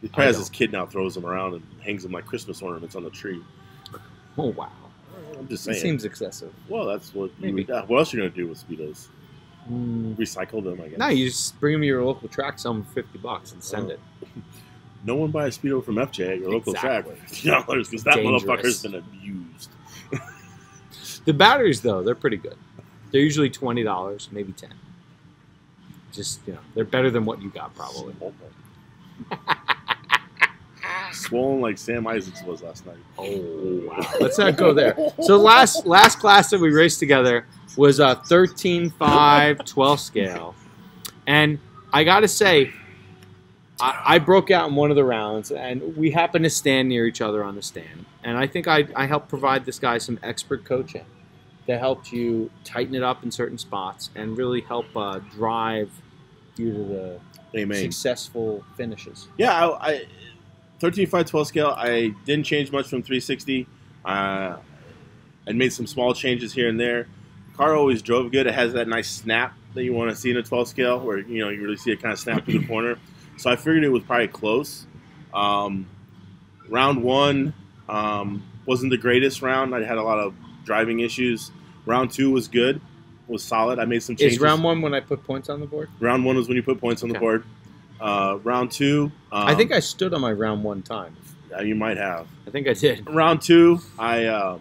He probably has I his kid now, throws them around and hangs them like Christmas ornaments on the tree. Oh, wow. I'm just It saying. seems excessive. Well, that's what you Maybe. would. What else are you gonna do with Speedos? Mm. Recycle them, I guess. No, you just bring them to your local track, sell them for $50 and send Oh. it. No one buys a Speedo from FJ at your local track Exactly. for $50 because that Dangerous. motherfucker's been abused. The batteries, though, they're pretty good. They're usually $20, maybe 10. Just, they're better than what you got, probably. Swollen like Sam Isaacs was last night. Oh, wow. Let's not go there. So last class that we raced together was a 13.5 12 scale. And I got to say, I broke out in one of the rounds, and we happened to stand near each other on the stand. And I think I helped provide this guy some expert coaching that helped you tighten it up in certain spots and really help drive you to the Amen. successful finishes. Yeah, I 13.5 12 scale. I didn't change much from 360. I made some small changes here and there. The car always drove good. It has that nice snap that you want to see in a 12 scale, where you really see it kind of snap through the corner. So I figured it was probably close. Round one, Wasn't the greatest round. I had a lot of driving issues. Round 2 was good, was solid. I made some changes. Is round 1 when I put points on the board? Round 1 was when you put points on the board. Round 2, I think I stood on my round 1 time. You might have. I think I did. Round 2, I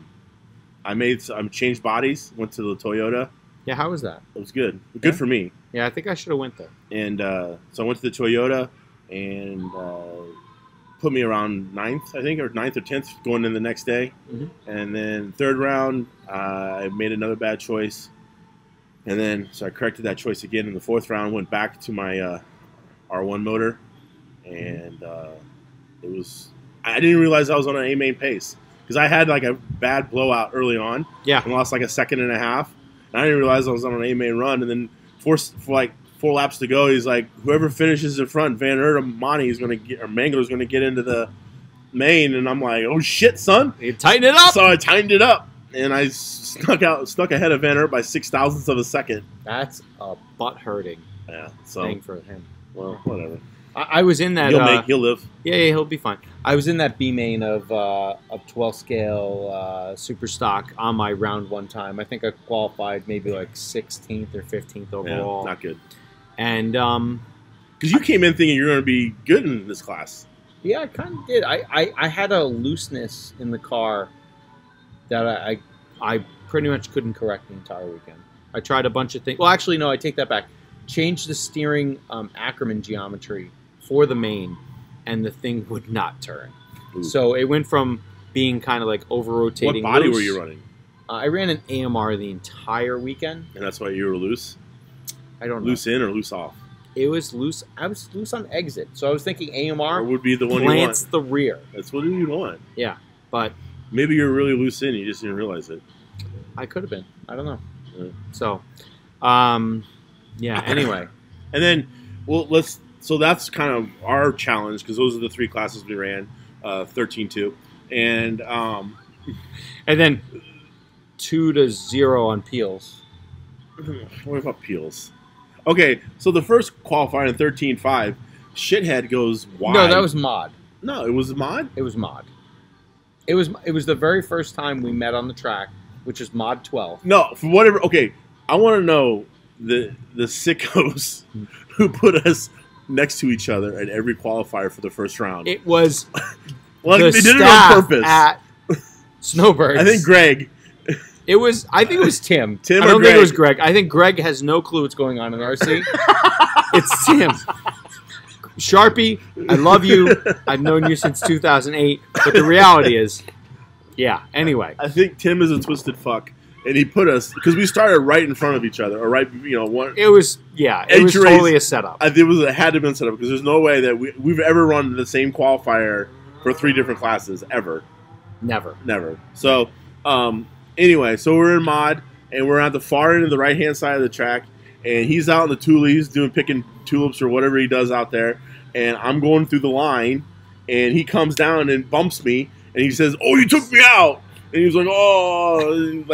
changed bodies. Went to the Toyota. Yeah, how was that? It was good. Good for me. Yeah, I think I should have went there. And so I went to the Toyota and put me around 9th, I think, or 9th or 10th going in the next day. And then third round, I made another bad choice. And then, so I corrected that choice again in the fourth round, went back to my R1 motor. And it was, I didn't realize I was on an A-main pace. Because I had like a bad blowout early on. Yeah. And lost like a second and a half. And I didn't realize I was on an A-main run. And then for like 4 laps to go, he's like, whoever finishes in front, Van Aert or Monty is going to get, or Mangler is going to get into the main. And I'm like, oh shit, son. You tighten it up. So I tightened it up. And I stuck ahead of Van Aert by 0.06 of a second. That's a butt hurting thing for him. Well, whatever. I was in that. He'll live. Yeah, he'll be fine. I was in that B main of 12 scale super stock on my round 1 time. I think I qualified maybe like 16th or 15th overall. Yeah, not good. And because you came in thinking you're going to be good in this class. Yeah, I kind of did. I had a looseness in the car that I pretty much couldn't correct the entire weekend. I tried a bunch of things. Well, actually, no, I take that back. Changed the steering Ackerman geometry for the main, and the thing would not turn. Ooh. So it went from being kind of like over-rotating. What body loose. were you running? I ran an AMR the entire weekend. And that's why you were loose? I don't know. Loose in or loose off? It was loose. I was loose on exit. So I was thinking AMR would be the one you plants want. the rear. That's what you want. Yeah, but maybe you're really loose in. You just didn't realize it. I could have been. I don't know. Yeah. So, yeah. Anyway, and then So that's kind of our challenge because those are the 3 classes we ran, 13-2, and then 2-0 on Peels. What about Peels? Okay, so the first qualifier in 13.5, Shithead goes wide. No, that was Mod. No, it was Mod? It was Mod. It was the very first time we met on the track, which is Mod 12. No, for whatever. Okay, I want to know the sickos who put us next to each other at every qualifier for the first round. It was well, the they did it staff on purpose. At Snowbirds. I think Greg. I think it was Tim. Tim I or don't Greg? think it was Greg. I think Greg has no clue what's going on in RC. It's Tim. Sharpie, I love you. I've known you since 2008. But the reality is, yeah. Anyway, I think Tim is a twisted fuck, and he put us because we started right in front of each other, or right, one. it was totally a setup. It had to have been set up because there's no way that we've ever run the same qualifier for 3 different classes ever. Never. So, anyway, so we're in Mod, and we're at the far end of the right-hand side of the track, and he's out in the tulies picking tulips or whatever he does out there, and I'm going through the line, and he comes down and bumps me, and he says, "Oh, you took me out!" And he was like, "Oh,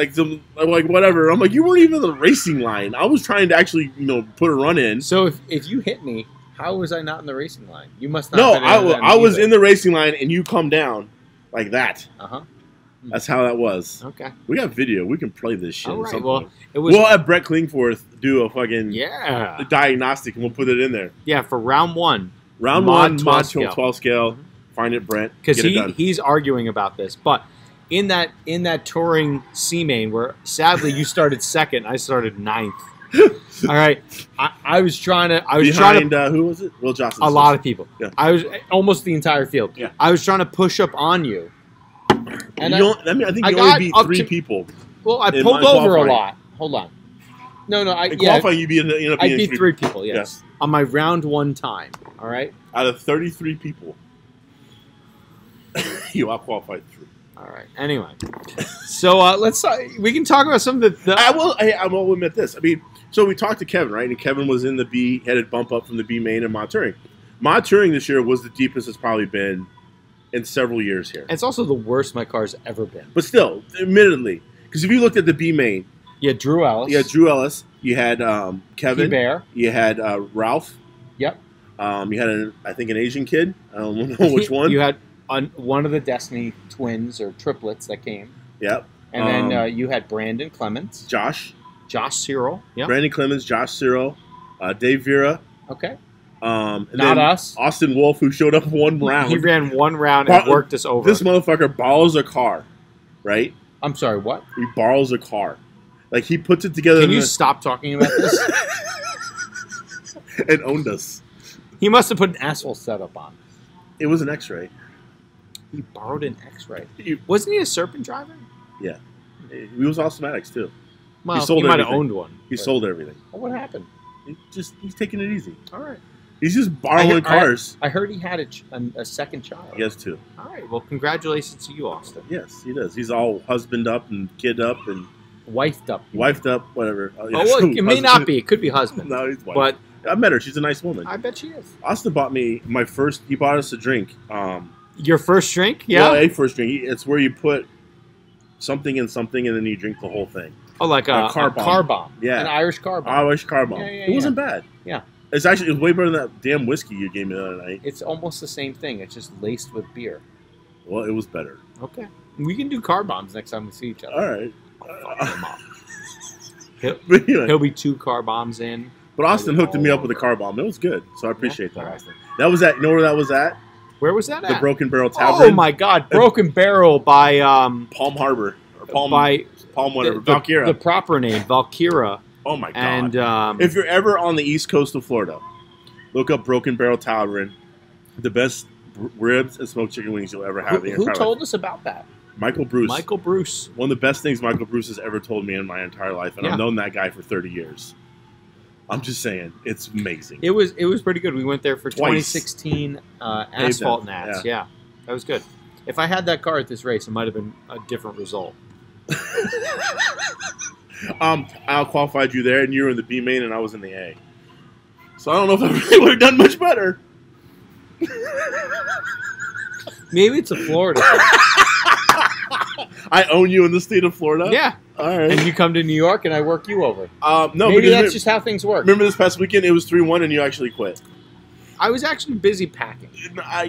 like whatever." I'm like, "You weren't even in the racing line. I was trying to actually, put a run in." So if you hit me, how was I not in the racing line? You must not. No, have been I was in the racing line, and you come down like that. That's how that was. Okay. We got video. We can play this shit. All right. Well, it was. We'll have Brett Klingforth do a fucking Yeah. diagnostic, and we'll put it in there. Yeah, for round 1. Round Mod 1, 12 Mod scale. 12 scale. Find it, Brent. Because Get it done. he's arguing about this, but in that touring C main where sadly you started second, I started 9th. All right, I was trying to. Behind, who was it? Will Johnson. A lot of people. Yeah. I was almost the entire field. Yeah. I was trying to push up on you. And I think you only beat 3 people. Well, I in pulled my over a qualifying. lot. Hold on. No, In qualifying, you end up I being beat 3 people. Yes, on my round 1 time. All right. Out of 33 people, you out-qualified 3. All right. Anyway, so let's. We can talk about some of the. I will admit this. I mean, so we talked to Kevin, right? And Kevin was in the B, headed bump up from the B main in Mod Touring. Mod Touring this year was the deepest it's probably been in several years here. It's also the worst my car's ever been. But still, admittedly, because if you looked at the B main, you had Drew Ellis. You had Drew Ellis. You had Kevin. Bear. You had Ralph. Yep. You had, I think, an Asian kid. I don't know which one. You had one of the Destiny twins or triplets that came. Yep. And then you had Brandon Clements. Josh Cyril. Yeah. Brandon Clements, Josh Cyril, Dave Vera. Okay. And Not then us. Austin Wolf, who showed up one round. He ran one round and worked us over. This motherfucker borrows a car, right? I'm sorry, what? He borrows a car. Like, he puts it together. Can you stop talking about this? And owned us. He must have put an asphalt setup on. It was an X-ray. He borrowed an X-ray. Wasn't he a Serpent driver? Yeah. He was automatics, too. Well, he sold might have everything. owned one. He sold everything. Well, what happened? He's taking it easy. All right. He's just borrowing cars. I heard he had a second child. He has 2. All right. Well, congratulations to you, Austin. Yes, he does. He's all husband up and kid up and wifed up. Wifed up, whatever. Oh, well, it may not be. It could be husband. No, he's wife. But I met her. She's a nice woman. I bet she is. Austin bought me my first. He bought us a drink. Your first drink? Yeah. Well, a first drink. It's where you put something in something and then you drink the whole thing. Oh, like a car bomb. Yeah. An Irish car bomb. Irish car bomb. Yeah, it wasn't bad. Yeah. It was way better than that damn whiskey you gave me the other night. It's almost the same thing. It's just laced with beer. Well, it was better. Okay. We can do car bombs next time we see each other. All right. He'll be 2 car bombs in. But Austin hooked me up with a car bomb. It was good, so I appreciate that, Right. Austin. That was at. You know where that was at? Where was that at? The Broken Barrel Tavern. Oh my God! Broken Barrel by Palm Harbor or Palm whatever. Valkyra. The proper name, Valkyra. Oh my God! And if you're ever on the east coast of Florida, look up Broken Barrel Tavern. The best ribs and smoked chicken wings you'll ever have. Who told us about that? Michael Bruce. Michael Bruce. One of the best things Michael Bruce has ever told me in my entire life, and I've known that guy for 30 years. I'm just saying, it's amazing. It was pretty good. We went there for Twice. 2016 asphalt nats. Yeah, that was good. If I had that car at this race, it might have been a different result. I qualified you there, and you were in the B main, and I was in the A. So I don't know if I really would have done much better. Maybe it's a Florida thing. I own you in the state of Florida? Yeah. All right. And you come to New York, and I work you over. No, maybe that's just how things work. Remember this past weekend, it was 3-1, and you actually quit. I was actually busy packing.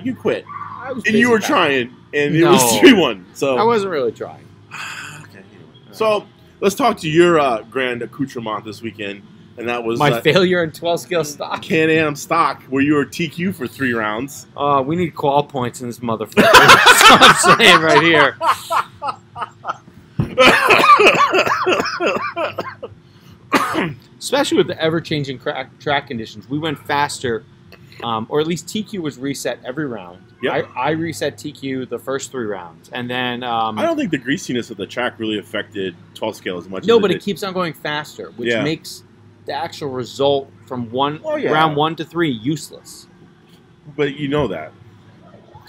You quit. I was and you were packing. trying, and it was 3-1. So I wasn't really trying. Okay. So let's talk to your grand accoutrement this weekend, and that was my failure in 12-scale stock. Can-Am stock, where you were TQ for 3 rounds. We need qual points in this motherfucker. That's what I'm saying right here. Especially with the ever-changing track conditions, we went faster, or at least TQ was reset every round. Yep. I reset TQ the first 3 rounds, and then I don't think the greasiness of the track really affected 12 scale as much. No, as but it keeps on going faster, which makes the actual result from round 1 to 3 useless. But you know that.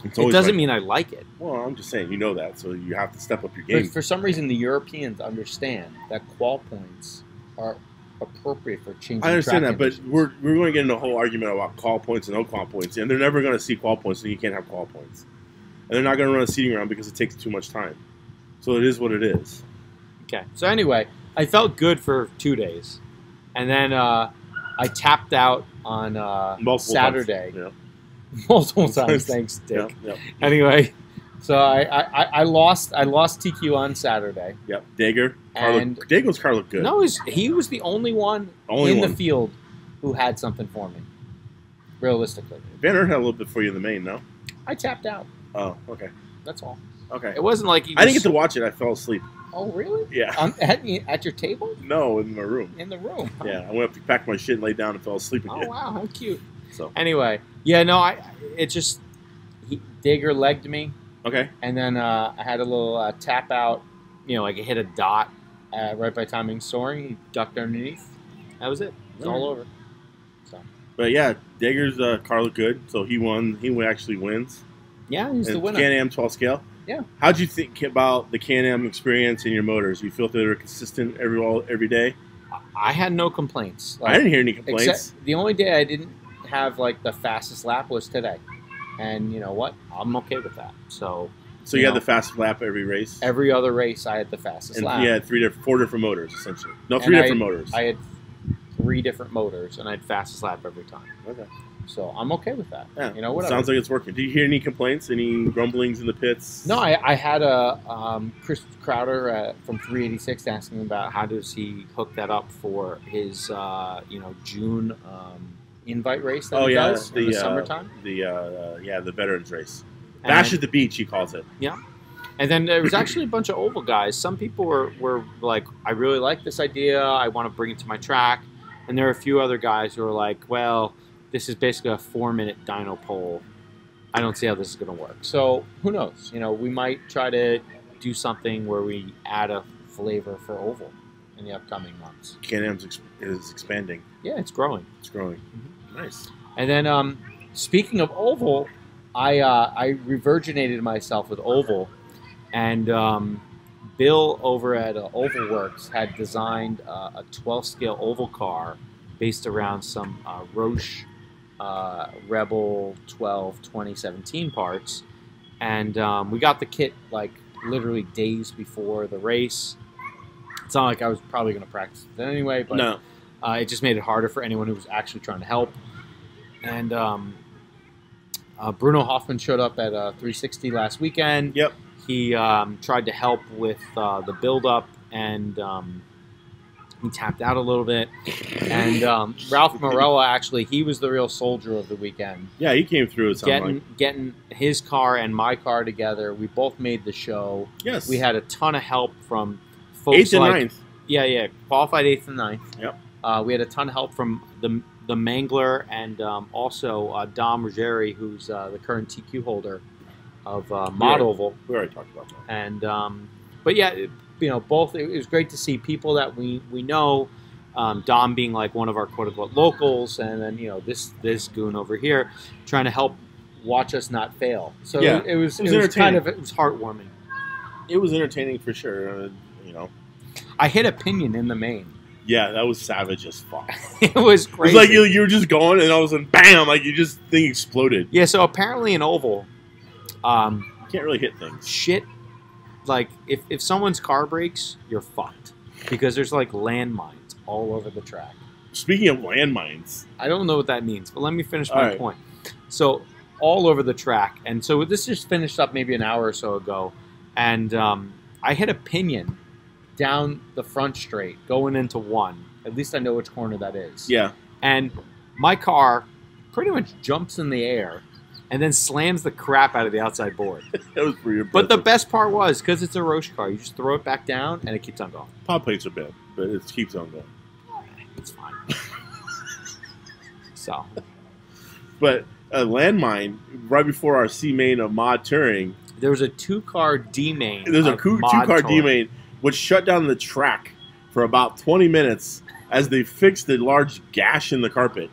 It doesn't mean I like it. Well, I'm just saying you know that, so you have to step up your game. But for some reason, the Europeans understand that qual points are appropriate for changing. I understand track that, but we're going to get into a whole argument about qual points and no qual points, and they're never going to see qual points, and you can't have qual points. And they're not going to run a seating round because it takes too much time. So it is what it is. Okay. So anyway, I felt good for 2 days, and then I tapped out on Saturday. Yeah. Multiple times, thanks, Dick. Yep. Anyway, so I lost TQ on Saturday. Yep, Dager's car looked good. No, he was the only one the field who had something for me. Realistically, Van Aert had a little bit for you in the main, no? I tapped out. Oh, okay. That's all. Okay. It wasn't like I didn't get to watch it. I fell asleep. Oh, really? Yeah. At your table? No, in my room. In the room. Huh? Yeah, I went up to pack my shit and lay down and fell asleep again. Oh wow, how cute. So anyway, yeah, no, Dager legged me. Okay. And then I had a little tap out, like it hit a dot right by timing soaring. He ducked underneath. That was it. It's all over. So. But yeah, Dager's car looked good, so he won. He actually wins. Yeah, he's the winner. Can-Am 12 scale. Yeah. How'd you think about the Can-Am experience in your motors? You feel they were consistent every day? I had no complaints. I didn't hear any complaints. Except the only day I didn't have the fastest lap was today, and you know what? I'm okay with that. So you had the fastest lap every race. Every other race, I had the fastest lap. You had 4 different motors essentially. No, 3 different motors. I had 3 different motors, and I had fastest lap every time. Okay. So I'm okay with that. Yeah, Whatever. Sounds like it's working. Do you hear any complaints, any grumblings in the pits? No, I had Chris Crowder from 386 asking about how does he hook that up for his June invite race that he does in the summertime. The veterans race. Bash at the beach, he calls it. Yeah. And then there was actually a bunch of oval guys. Some people were like, I really like this idea. I want to bring it to my track. And there are a few other guys who are like, well, this is basically a 4-minute dyno pole. I don't see how this is going to work. So who knows? We might try to do something where we add a flavor for oval in the upcoming months. Can-Am's is expanding. Yeah, it's growing. It's growing. Mm-hmm. Nice. And then speaking of oval, I revirginated myself with oval. And Bill over at Oval Works had designed a 12-scale oval car based around some Roche Rebel 12 2017 parts. And we got the kit like literally days before the race. It's not like I was probably going to practice it anyway, but no. It just made it harder for anyone who was actually trying to help. And Bruno Hoffman showed up at 360 last weekend. Yep. He tried to help with the build-up, and he tapped out a little bit. And Ralph Morella, actually, he was the real soldier of the weekend. Yeah, he came through. Getting his car and my car together. We both made the show. Yes. We had a ton of help from folks 8th and 9th. Yeah, qualified 8th and 9th. Yep. We had a ton of help from the Mangler and also Dom Ruggieri, who's the current TQ holder of Mod Oval. We already talked about that. And but yeah, both. It was great to see people that we know. Dom being like one of our quote unquote locals, and then this goon over here trying to help watch us not fail. So yeah, it was heartwarming. It was entertaining for sure. I hit a pinion in the main. Yeah, that was savage as fuck. It was crazy. It was like you were just going, and all of a sudden, bam! Like thing exploded. Yeah. So apparently in oval. You can't really hit things. Shit, like if someone's car breaks, you're fucked because there's like landmines all over the track. Speaking of landmines, I don't know what that means, but let me finish my point. So all over the track, and so this just finished up maybe an hour or so ago, and I hit a pinion down the front straight going into one. At least I know which corner that is. Yeah. And my car pretty much jumps in the air. And then slams the crap out of the outside board. That was pretty impressive. But the best part was, because it's a Roche car, you just throw it back down, and it keeps on going. Pod plates are bad, but it keeps on going. It's fine. So. But a landmine, right before our C-main of Mod Touring. There was a 2-car D-main. There's a 2-car D-main, which shut down the track for about 20 minutes as they fixed the large gash in the carpet,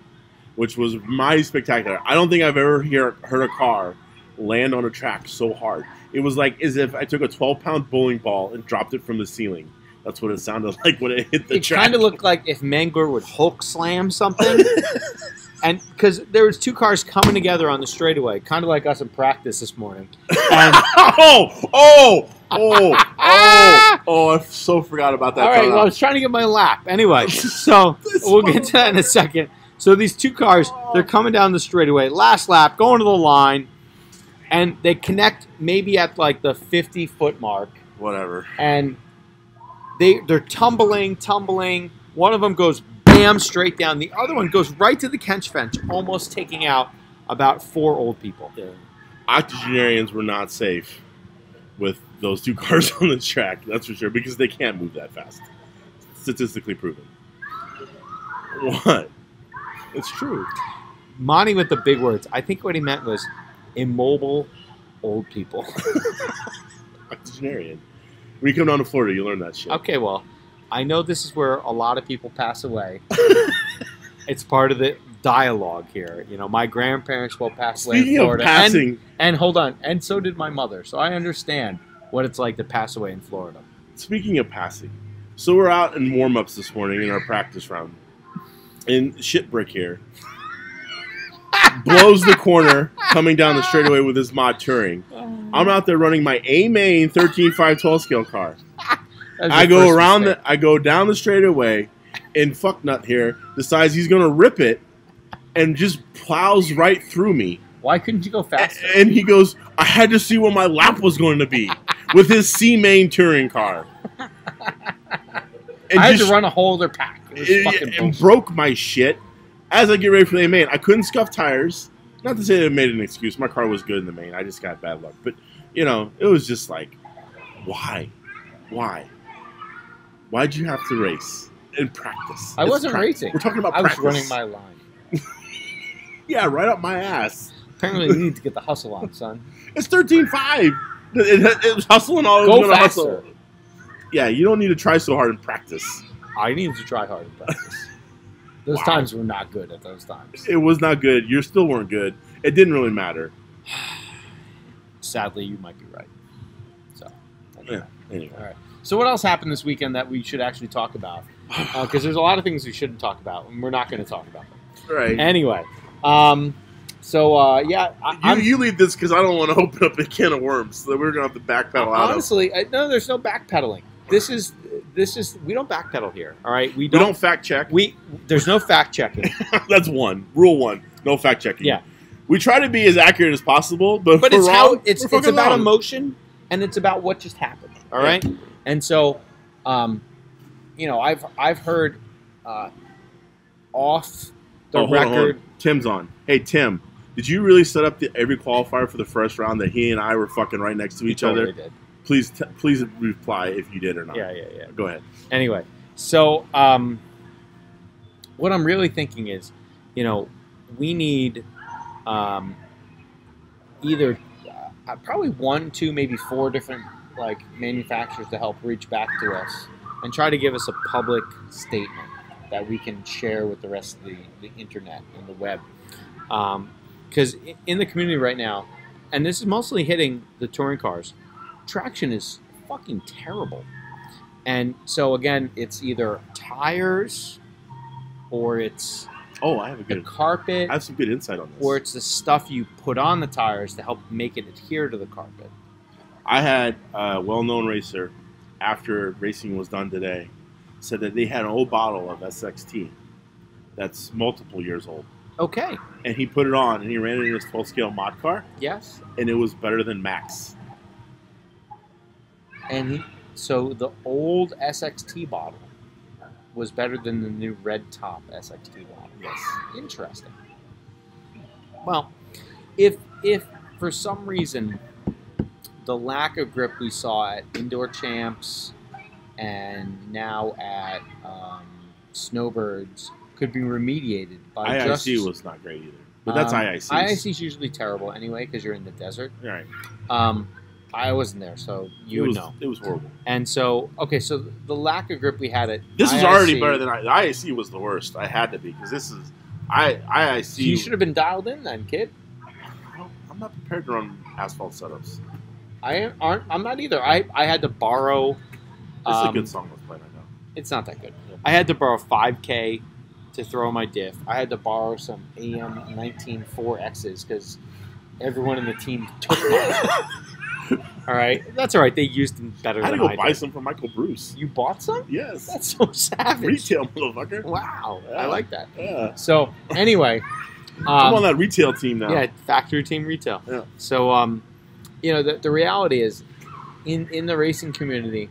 which was mighty spectacular. I don't think I've ever heard a car land on a track so hard. It was like as if I took a 12-pound bowling ball and dropped it from the ceiling. That's what it sounded like when it hit the track. It kind of looked like if Mangler would Hulk slam something. And because there was 2 cars coming together on the straightaway, kind of like us in practice this morning. And I so forgot about that. All right, well, I was trying to get my lap. Anyway, so we'll get to that in a second. So these 2 cars, they're coming down the straightaway, last lap, going to the line, and they connect maybe at like the 50-foot mark. Whatever. And they're tumbling. One of them goes bam straight down. The other one goes right to the Kench fence, almost taking out about 4 old people. Yeah. Octogenarians were not safe with those 2 cars on the track, that's for sure, because they can't move that fast. Statistically proven. What? It's true. Monty with the big words. I think what he meant was immobile old people. Octogenarian. When you come down to Florida, you learn that shit. Okay, well, I know this is where a lot of people pass away. It's part of the dialogue here. My grandparents will pass away in Florida. Speaking of passing. And hold on, and so did my mother. So I understand what it's like to pass away in Florida. Speaking of passing. So we're out in warm-ups this morning in our practice round. And Shitbrick here blows the corner coming down the straightaway with his Mod Touring. I'm out there running my A-main 13.5 scale car. I go down the straightaway, and fucknut here decides he's going to rip it and just plows right through me. Why couldn't you go faster? And he goes, I had to see where my lap was going to be with his C-Main touring car. And I had to run a whole other pack. It was fucking and bullshit. broke my shit. As I get ready for the main, I couldn't scuff tires. Not to say that it made an excuse. My car was good in the main. I just got bad luck. But, you know, it was just like, why? Why'd you have to race and practice? I wasn't racing. We're talking about I was practice. running my line. Yeah, right up my ass. Apparently, you need to get the hustle on, son. It's 13.5. It was hustling all Go over. faster. Yeah, you don't need to try so hard in practice. I needed to try hard in practice. Those Wow. times were not good at those times. It was not good. You still weren't good. It didn't really matter. Sadly, you might be right. So, Yeah. Anyway. All right. So what else happened this weekend that we should actually talk about? Because there's a lot of things we shouldn't talk about, and we're not going to talk about them. Right. Anyway, You lead this because I don't want to open up a can of worms. So we're going to have to backpedal out of. honestly, no, there's no backpedaling. This is we don't backpedal here. All right, We don't fact check. There's no fact checking. That's one. Rule one. No fact checking. Yeah. We try to be as accurate as possible, but, But if it's we're how wrong, it's we're fucking about wrong. emotion, and it's about what just happened. All right, and so, I've heard off the Hold on, hold on. record. Tim's on. Hey, Tim, did you really set up every qualifier for the first round that he and I were fucking right next to each Totally other? did. Please reply if you did or not. Yeah. Go ahead. Anyway, so what I'm really thinking is, we need either probably 1, 2, maybe 4 different manufacturers to help reach back to us and try to give us a public statement that we can share with the rest of the internet and the web. Because in the community right now, and this is mostly hitting the touring cars, traction is fucking terrible. And so again, it's either tires, or it's I have the carpet, I have some good insight on this. or it's the stuff you put on the tires to help make it adhere to the carpet. I had a well-known racer, after racing was done today, said that they had an old bottle of SXT that's multiple years old. Okay. And he put it on, and he ran it in his 12-scale mod car, Yes. and it was better than Max. And so the old SXT bottle was better than the new red top SXT bottle. Yes. Interesting. Well, if for some reason the lack of grip we saw at Indoor Champs and now at Snowbirds could be remediated by IIC was not great either. But that's IIC. IIC is usually terrible anyway because you're in the desert. Right. I wasn't there, so you would know. It was horrible. And so, so the lack of grip we had at This is IIC, already better than IIC was the worst. I had to be, because this is IIC. You should have been dialed in then, kid. I'm not prepared to run asphalt setups. I'm not either. I had to borrow. This is a good song let's play right now. It's not that good. I had to borrow 5K to throw my diff. I had to borrow some AM19 4Xs because everyone in the team took mine. All right, that's all right. They used them better I had than to I go buy did. some from Michael Bruce. You bought some? Yes. That's so savage. Retail, motherfucker. Wow, Yeah. I like that. Yeah. So anyway, I'm on that retail team now. yeah, factory team retail. Yeah. So the reality is, in the racing community,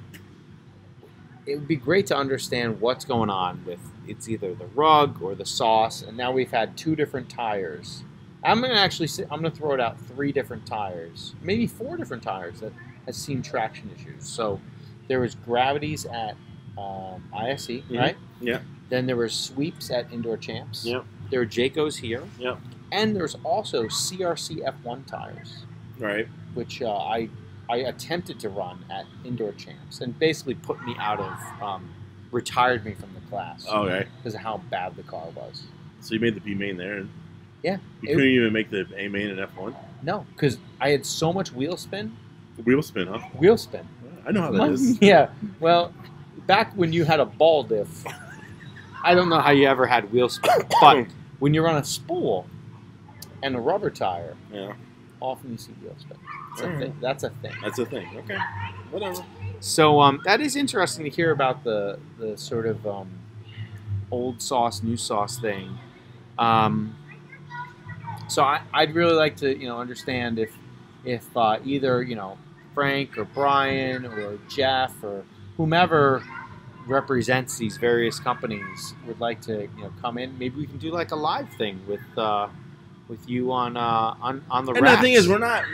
it would be great to understand what's going on with it's either the rug or the sauce, and now we've had 2 different tires. I'm gonna throw it out 3 different tires, maybe 4 different tires that has seen traction issues. So there was gravities at ISC, right? Yeah. Then there were sweeps at Indoor Champs. Yep. There were Jaycos here. Yep. And there's also CRC F1 tires, Right. which I attempted to run at Indoor Champs and basically put me out of, retired me from the class Okay. because of how bad the car was. So you made the B main there, and Yeah. you couldn't even make the A main in F1. No, because I had so much wheel spin. Wheel spin, huh? Wheel spin. I know how that is. Yeah. Well, back when you had a ball diff, I don't know how you ever had wheel spin, but when you're on a spool and a rubber tire, Yeah. often you see wheel spin. It's a thing. That's a thing. That's a thing. Okay. Whatever. So that is interesting to hear about the sort of old sauce, new sauce thing. So I'd really like to, understand if either, Frank or Brian or Jeff or whomever represents these various companies would like to, come in. Maybe we can do like a live thing with you on the. And racks. the thing is, we're not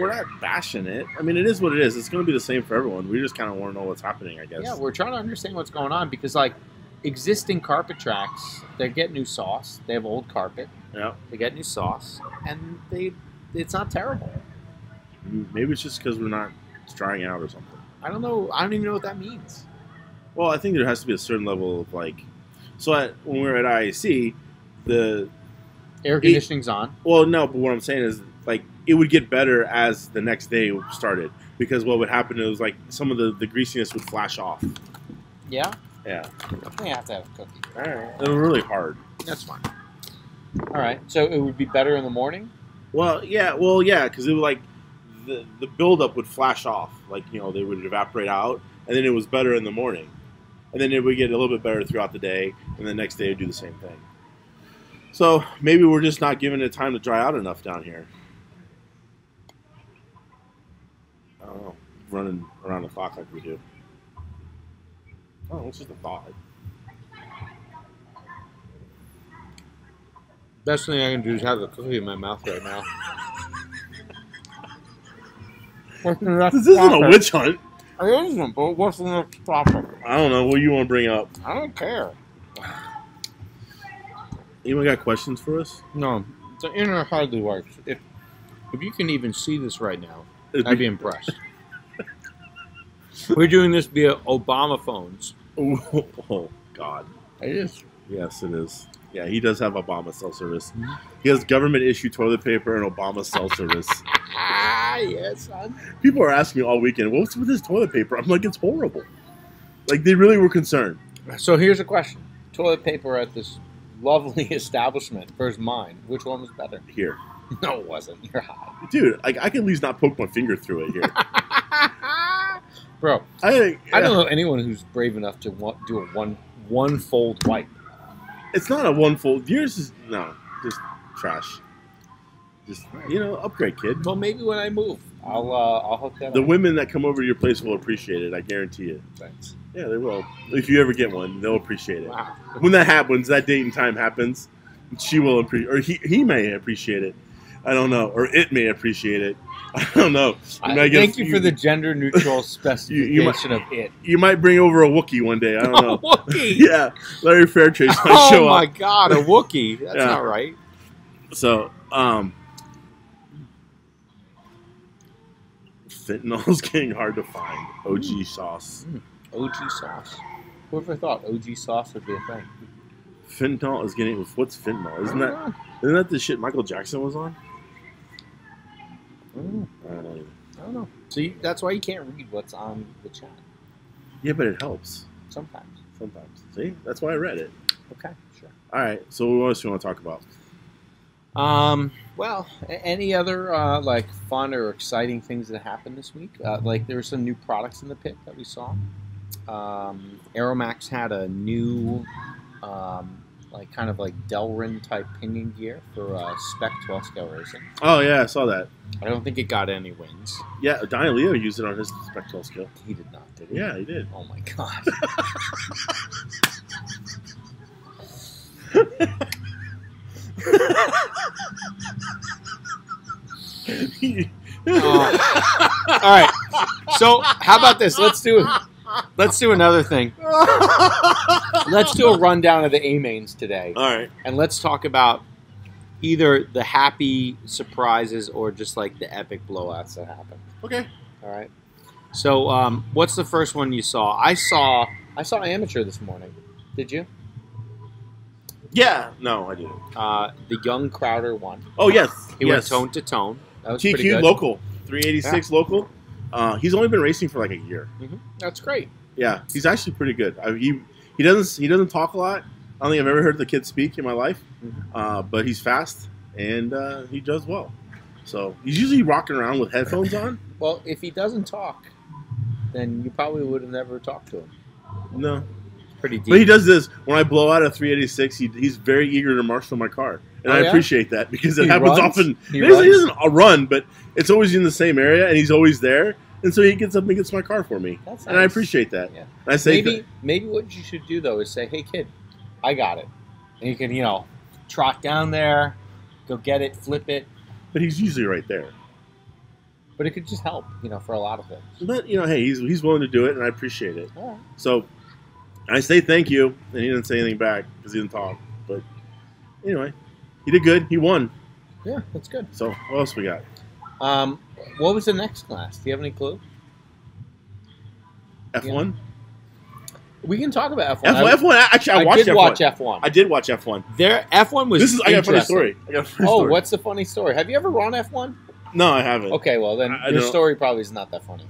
bashing it. I mean, it is what it is. It's going to be the same for everyone. We just kind of want to know what's happening, I guess. Yeah, we're trying to understand what's going on because like existing carpet tracks, they get new sauce. They have old carpet. Yeah. They get new sauce, and it's not terrible. Maybe it's just because we're not trying out or something. I don't know. I don't even know what that means. Well, I think there has to be a certain level of like. So when we were at IAC, the air conditioning's on. Well, no, but what I'm saying is like it would get better as the next day started because what would happen is like some of the greasiness would flash off. Yeah. Yeah. We have to have a cookie. All right. It was really hard. That's fine. All right. So it would be better in the morning. Well, yeah, because it would like the buildup would flash off, like they would evaporate out, and then it was better in the morning, and then it would get a little bit better throughout the day, and the next day it would do the same thing. So maybe we're just not giving it time to dry out enough down here. I don't know, running around the clock like we do. Oh, it's just a thought. Best thing I can do is have a cookie in my mouth right now. This isn't a witch hunt. It isn't, but what's the next topic? I don't know. What do you want to bring up? I don't care. Anyone got questions for us? No, the internet hardly works. If you can even see this right now, I'd be impressed. We're doing this via Obama phones. Oh, God. It is. Yes, it is. Yeah, he does have Obama cell service. He has government-issued toilet paper and Obama cell service. Yes, son. People are asking me all weekend, what's with this toilet paper? I'm like, it's horrible. Like, they really were concerned. So here's a question. Toilet paper at this lovely establishment versus mine. Which one was better? Here. No, it wasn't. You're high. Dude, like, I can at least not poke my finger through it here. Bro, I don't know anyone who's brave enough to do a one-fold wipe. It's not a one-fold. Yours is, no, just trash. Just, upgrade, kid. Well, maybe when I move, I'll hook that up. The women that come over to your place will appreciate it, I guarantee it. Thanks. Yeah, they will. If you ever get one, they'll appreciate it. Wow. When that happens, that date and time happens, she will appreciate, or he may appreciate it. I don't know, or it may appreciate it. I don't know. Thank you for the gender-neutral specification of it. You might bring over a Wookiee one day. I don't know. A Wookiee? Yeah, Larry Fairtrace might show up. Oh my God, a Wookiee? That's not right. So, fentanyl's getting hard to find. OG sauce. OG sauce. Whoever thought OG sauce would be a thing? Fentanyl is getting. What's fentanyl? Isn't that the shit Michael Jackson was on? I don't know. So that's why you can't read what's on the chat. Yeah, but it helps. Sometimes. See? That's why I read it. Okay, sure. All right. So what else do you want to talk about? Well, any other like fun or exciting things that happened this week? Like there were some new products in the pit that we saw. Aeromax had a new like kind of like Delrin type pinion gear for spec 12 scale racing. Oh yeah, I saw that. I don't think it got any wins. Yeah, Donnie Leo used it on his spec 12 scale. He did not, did he? Yeah, he did. Oh my God. All right. So how about this? Let's do another thing. Let's do a rundown of the A-mains today. All right. And let's talk about either the happy surprises or just like the epic blowouts that happened. Okay. All right. So what's the first one you saw? I saw Amateur this morning. Did you? Yeah. No, I didn't. The young Crowder won. Oh, yes. He went tone to tone. That was pretty TQ good. local. 386 local. He's only been racing for like a year. Mm-hmm. That's great. Yeah, he's actually pretty good. He doesn't talk a lot. I don't think I've ever heard the kid speak in my life. Mm-hmm. But he's fast and he does well. So he's usually rocking around with headphones on. Well, if he doesn't talk, then you probably would have never talked to him. No. Pretty deep. But he does this. When I blow out a 386, he's very eager to marshal my car. and Oh, I yeah? appreciate that because it He happens runs? often. He He runs? doesn't a run, but it's always in the same area, and he's always there. And so he gets up and gets my car for me, That's and I nice. appreciate that. Yeah. And I say, Maybe what you should do though is say, "Hey kid, I got it," and you can trot down there, go get it, flip it. but he's usually right there. But it could just help, for a lot of things. But hey, he's willing to do it, and I appreciate it. All right. So I say thank you, and he didn't say anything back because he didn't talk. But anyway, he did good. He won. Yeah, that's good. So what else we got? What was the next class? Do you have any clue? F1. We can talk about F1. F1. Actually, I watched did F1. watch F1. I did watch F1. Their F1 was. I got a funny interesting. story. Oh, What's the funny story? Have you ever run F1? No, I haven't. Okay, well then I your don't- story probably is not that funny.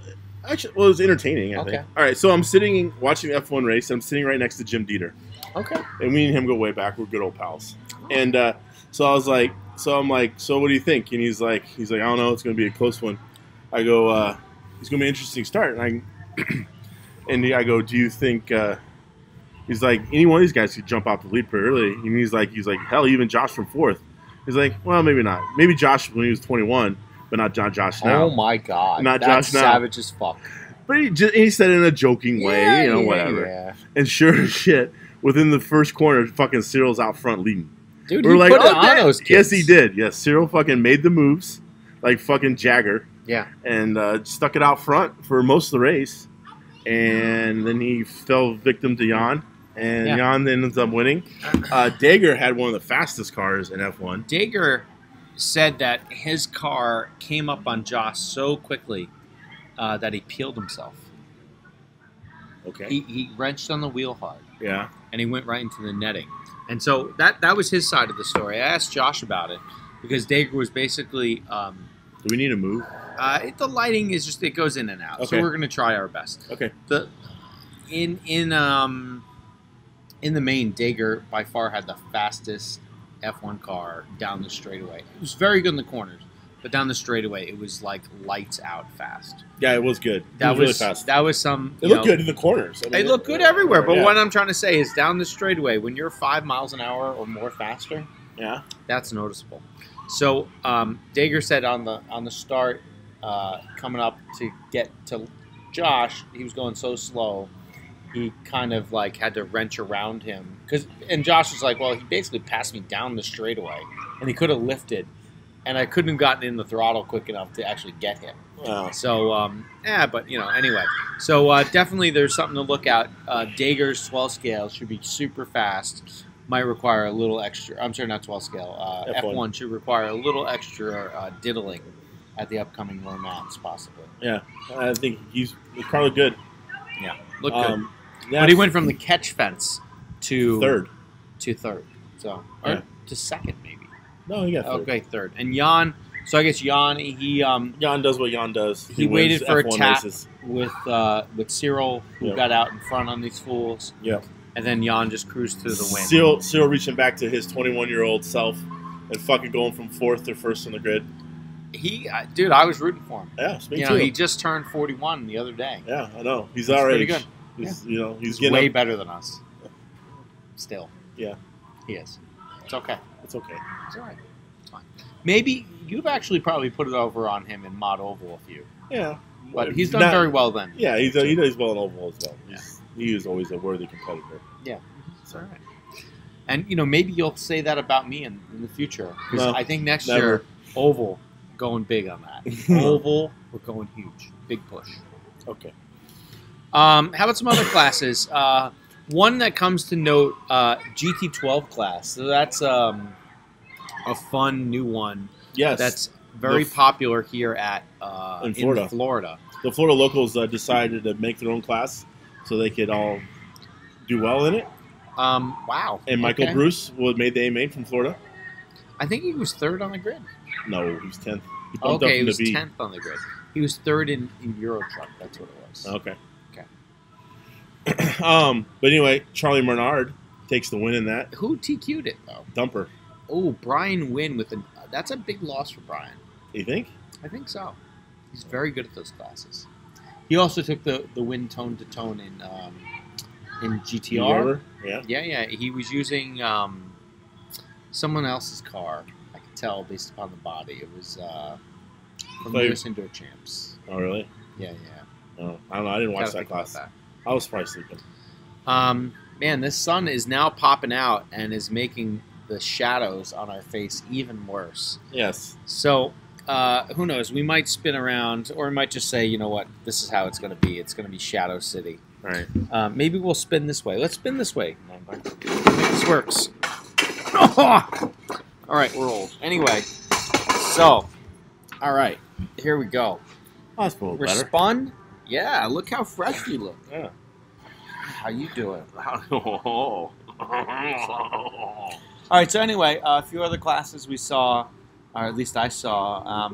Actually, well, it was entertaining. I Okay. think. All right, so I'm sitting watching F1 race. I'm sitting right next to Jim Dieter, Okay. and me and him go way back. We're good old pals. And so I'm like, so what do you think? And he's like, I don't know. It's going to be a close one. I go, it's going to be an interesting start. And I go, do you think? He's like, any one of these guys could jump out the lead pretty early. And he's like, hell, even Josh from fourth. He's like, well, maybe not. Maybe Josh when he was 21, but not Josh now. Oh my God. Not That's Josh now. savage as fuck. But he said it in a joking way, whatever. Yeah. And sure as shit, within the first corner, fucking Cyril's out front leading. Dude, We're he like, put it oh, on damn. those kids. Yes, he did. Yes, Cyril fucking made the moves, like fucking Jagger, Yeah. and stuck it out front for most of the race. And then he fell victim to Jan, and Yeah. Jan then ends up winning. Dager had one of the fastest cars in F1. Dager said that his car came up on Josh so quickly that he peeled himself. Okay. He wrenched on the wheel hard, Yeah. and he went right into the netting. And so that was his side of the story. I asked Josh about it because Dager was basically Do we need to move? the lighting is just it goes in and out. So Okay. we're going to try our best. Okay. In the main, Dager by far had the fastest F1 car down the straightaway. It was very good in the corners, but down the straightaway, it was like lights out fast. Yeah, it was good. That was really fast. That was some. It looked good in the corners. I mean, They look good everywhere, but yeah. what I'm trying to say is down the straightaway, when you're 5 miles an hour or more faster, Yeah. that's noticeable. So Dager said on the start, coming up to get to Josh, he was going so slow, he kind of like had to wrench around him and Josh was like, well, he basically passed me down the straightaway, and he could have lifted, and I couldn't have gotten in the throttle quick enough to actually get him. Wow. So, but anyway. So definitely there's something to look at. Dager's 12 scale should be super fast. Might require a little extra. I'm sorry, not 12 scale. F1 should require a little extra diddling at the upcoming Le Mans, possibly. Yeah. I think the car looked good. Yeah, look good. Yeah, But he went from the catch fence to third. So Yeah. or to second maybe. No, he got third. Okay, third. And Jan. So I guess Jan he Jan does what Jan does. He wins waited for a F1 tap races. with Cyril, who Yep. got out in front on these fools. Yeah. And then Jan just cruised to the win. Cyril reaching back to his 21-year-old self and fucking going from fourth to first on the grid. Dude, I was rooting for him. Yeah, me You too. know, he just turned 41 the other day. Yeah, I know. He's That's our pretty age. good. He's He's getting way up. better than us. Still. Yeah. He is. It's okay. It's okay. It's all right. It's fine. Maybe you've actually probably put it over on him in Mod Oval a few. Yeah. But he's done Not- very well then. Yeah, he does well in oval as well. He is always a worthy competitor. Yeah. It's all right. And, maybe you'll say that about me in the future. Because No, I think next never. year, Oval, going big on that. Oval, we're going huge. Big push. Okay. How about some other classes? One that comes to note, GT12 class. So that's a fun new one. Yes. That's very popular here in Florida. The Florida locals decided to make their own class so they could all do well in it. Wow. And Michael Okay. Bruce made the A-main from Florida. I think he was third on the grid. No, he was 10th. He bumped Okay, up he from was the B. 10th on the grid. He was third in Euro Truck. That's what it was. Okay. Okay. But anyway, Charlie Bernard takes the win in that. Who TQ'd it, though? Dumper. Oh, Brian Wynn with that's a big loss for Brian. You think? I think so. He's very good at those classes. He also took the win tone to tone in GTR. Yeah. Yeah. He was using someone else's car. I could tell based upon the body. It was from Like- US Indoor Champs. Oh, really? Yeah. Oh, I don't know. I didn't watch Gotta that think about class. I was probably sleeping. Man, this sun is now popping out and is making the shadows on our face even worse. Yes. So, who knows? We might spin around, or we might just say, you know what? This is how it's going to be. It's going to be Shadow City. All right. Maybe we'll spin this way. Let's spin this way. Maybe this works. All right, we're old. Anyway, so, all right, here we go. Oh, that's a little We're better. spun. Yeah, look how fresh you look. Yeah. How you doing? Oh. All right, so anyway, a few other classes we saw, or at least I saw.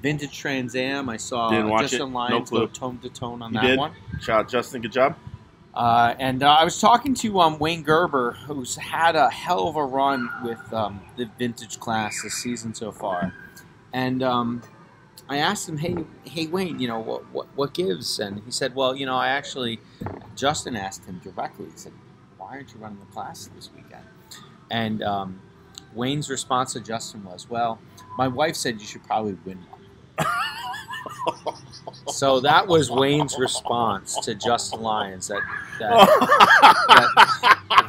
Vintage Trans Am, I saw Didn't watch Justin it. No Lyons clue. go tone to tone on You that did? one. Shout out, Justin. Good job. And I was talking to Wayne Gerber, who's had a hell of a run with the vintage class this season so far. And I asked him, hey Wayne, you know, what gives? And he said, well, you know, Justin asked him directly. He said, why aren't you running the class this weekend? And Wayne's response to Justin was, well, my wife said you should probably win one. So that was Wayne's response to Justin Lyons, that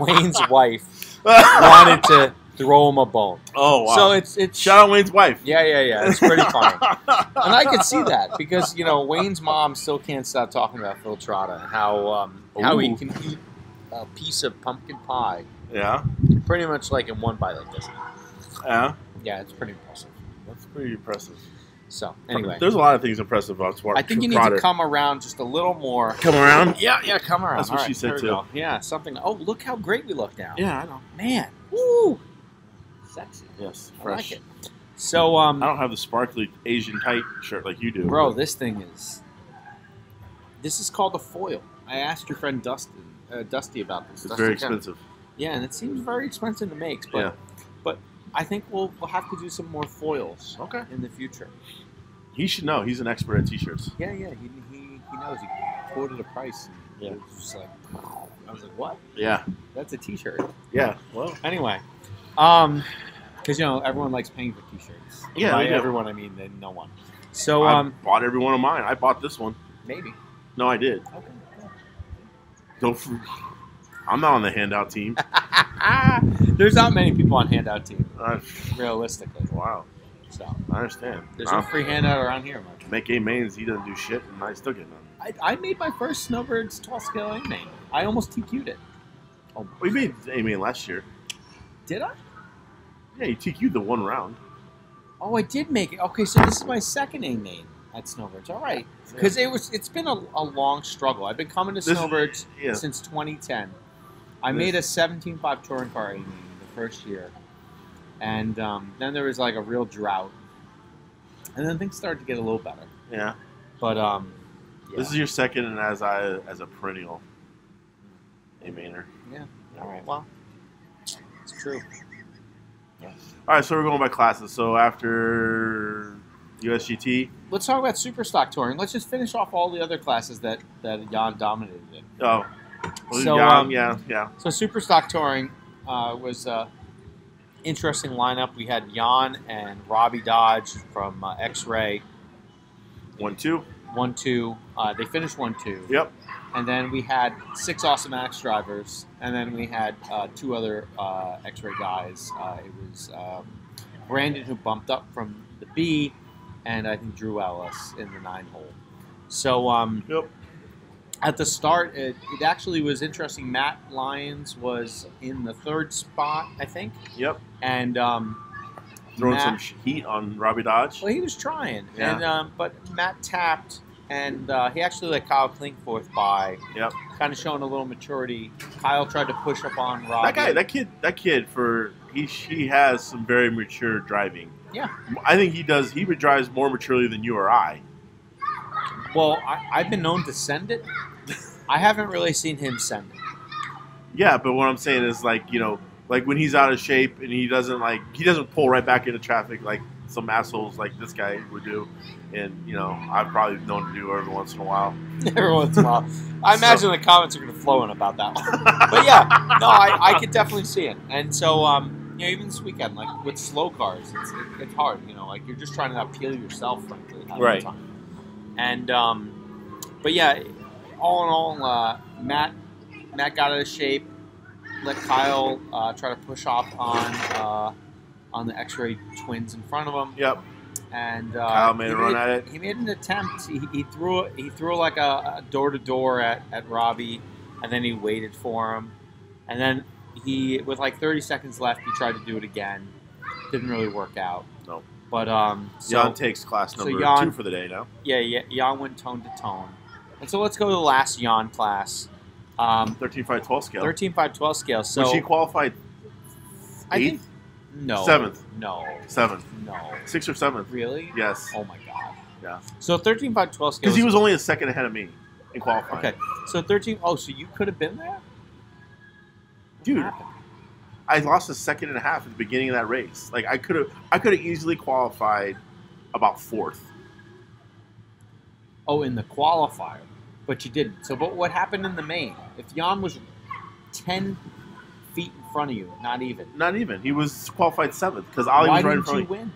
Wayne's wife wanted to throw him a bone. Oh, wow. So it's Shout out Wayne's wife. yeah. It's pretty funny, and I could see that because you know Wayne's mom still can't stop talking about Phil Trotta and how he Ooh. can eat a piece of pumpkin pie Yeah. pretty much like in one bite like this. Yeah. Yeah, it's pretty impressive. That's pretty impressive. So anyway, There's a lot of things impressive about Swart. I think you need to come around just a little more. Come around? Yeah, come around. That's what All she said, there we too. go. Yeah, something. Oh, look how great we look now. Yeah, I know. Man, woo, sexy. Yes, I fresh. like it. So, I don't have the sparkly Asian tight shirt like you do. bro, this is called a foil. I asked your friend Dusty about this. It's Dusty very kinda- expensive. Yeah, and it seems very expensive to make, but Yeah. but I think we'll have to do some more foils Okay. in the future. He should know. He's an expert at t-shirts. Yeah, he knows. He quoted a price. And Yeah. it was just like, I was like, what? Yeah. That's a T-shirt. Yeah. Well. Anyway, because you know everyone likes paying for T-shirts. Yeah, By they do. everyone I mean no one. So I bought every one of mine. I bought this one. maybe. No, I did. Okay. I'm not on the handout team. There's not many people on handout team, Uh, realistically. wow. So I understand. there's no free handout around here much. Make A mains. He doesn't do shit, and I still get none. I made my first Snowbirds 12 scale A main. I almost TQ'd it. We made A main last year. Did I? Yeah, you TQ'd the one round. Oh, I did make it. Okay, so this is my second A main at Snowbirds. All right, because it's been a long struggle. I've been coming to This- Snowbirds yeah. since 2010. I made a 17.5 touring car A main the first year, and then there was like a real drought, and then things started to get a little better. Yeah. But yeah. This is your second, and as a perennial A mainer. Yeah. All right. Well, it's true. All right, so we're going by classes. So after USGT, Let's talk about Superstock touring. Let's just finish off all the other classes that Jan dominated in. oh, well, So, yeah. So Superstock touring was interesting lineup. We had Jan and Robbie Dodge from X-Ray 1-2. 1-2. They finished 1-2. Yep. And then we had 6 Awesome Axe drivers, and then we had 2 other X-Ray guys. It was Brandon, who bumped up from the B, and I think Drew Ellis in the 9-hole. So Yep. at the start, it actually was interesting. Matt Lyons was in the 3rd spot, I think, Yep. and Throwing Matt- some heat on Robbie Dodge. well, he was trying, Yeah. and but Matt tapped, and he actually let Kyle Klingforth by. Yep. Kind of showing a little maturity. Kyle tried to push up on Robbie. That kid, he has some very mature driving. Yeah. I think he does. He drives more maturely than you or I. Well, I've been known to send it. I haven't really seen him send it. Yeah, but what I'm saying is like when he's out of shape and he doesn't pull right back into traffic like some assholes like this guy would do, and I've probably known to do every once in a while. Every once in a while. I imagine the comments are going to flow in about that one. But yeah, no, I could definitely see it. And so even this weekend, like with slow cars, it's hard. Like you're just trying to appeal yourself, frankly, half Right. the time. And but yeah, all in all, Matt got out of shape. Let Kyle try to push off on the X-Ray twins in front of him. Yep. And Kyle made a run at it. He made an attempt. He threw like a door-to-door at Robbie, and then he waited for him. And then with like 30 seconds left, he tried to do it again. Didn't really work out. No. But Jan takes class number 2 for the day now. Yeah, Jan went tone to tone. And so let's go to the last Jan class. 13.5/12 scale. 13.5/12 scale. So was she qualified? I 8th? think no. 7th. No. 7th. No. 6th or 7th. Really? Yes. Oh my god. Yeah. So 13.5/12 scale. Because he was only a second ahead of me in qualifying. Okay. So 13. Oh, so you could have been there, Dude. What happened? I lost a second and a half at the beginning of that race. Like I could have easily qualified about 4th. Oh, in the qualifier, but you didn't. So, but what happened in the main? If Jan was 10 feet in front of you, not even. Not even. He was qualified 7th because Ali Why was right in didn't front you of me. win?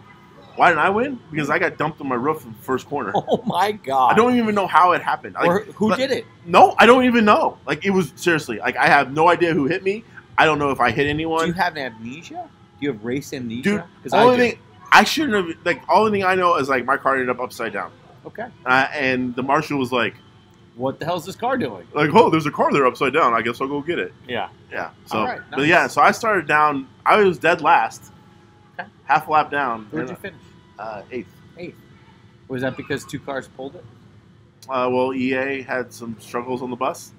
Why didn't I win? Because I got dumped on my roof in the first corner. Oh my god! I don't even know how it happened. Like, or who did it? No, I don't even know. Like it was seriously. Like I have no idea who hit me. I don't know if I hit anyone. Do you have amnesia? Do you have race amnesia? Dude, Because only thing I shouldn't have. Like only thing I know is like my car ended up upside down. Okay. And the marshal was like, "What the hell is this car doing?" Like, oh, there's a car there upside down. I guess I'll go get it. Yeah. Yeah. So, All right, but nice. yeah. So I started down. I was dead last. Okay. Half a lap down. Where'd you finish? 8th. 8th. Was that because 2 cars pulled it? Well, EA had some struggles on the bus,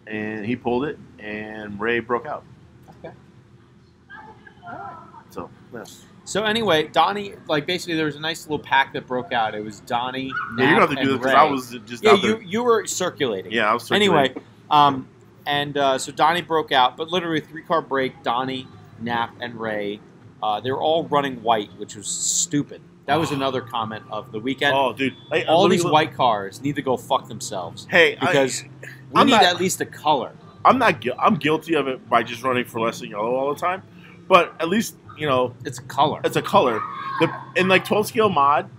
and he pulled it, and Ray broke out. Okay. All right. So, yeah. So anyway, Donnie, like basically there was a nice little pack that broke out. It was Donnie, Yeah, Nap, you're going to have to do and this because Ray. I was just Yeah, out there. you were circulating. Yeah, I was circulating. Anyway, so Donnie broke out, but literally 3-car break, Donnie, Nap, and Ray, they were all running white, which was stupid. That was another comment of the weekend. Oh, dude. Hey, all let me these look- white cars need to go fuck themselves. Hey, because we I'm need not- at least a color. I'm guilty of it by just running fluorescent yellow all the time, but at least It's a color. it's a color. In like 12 scale mod,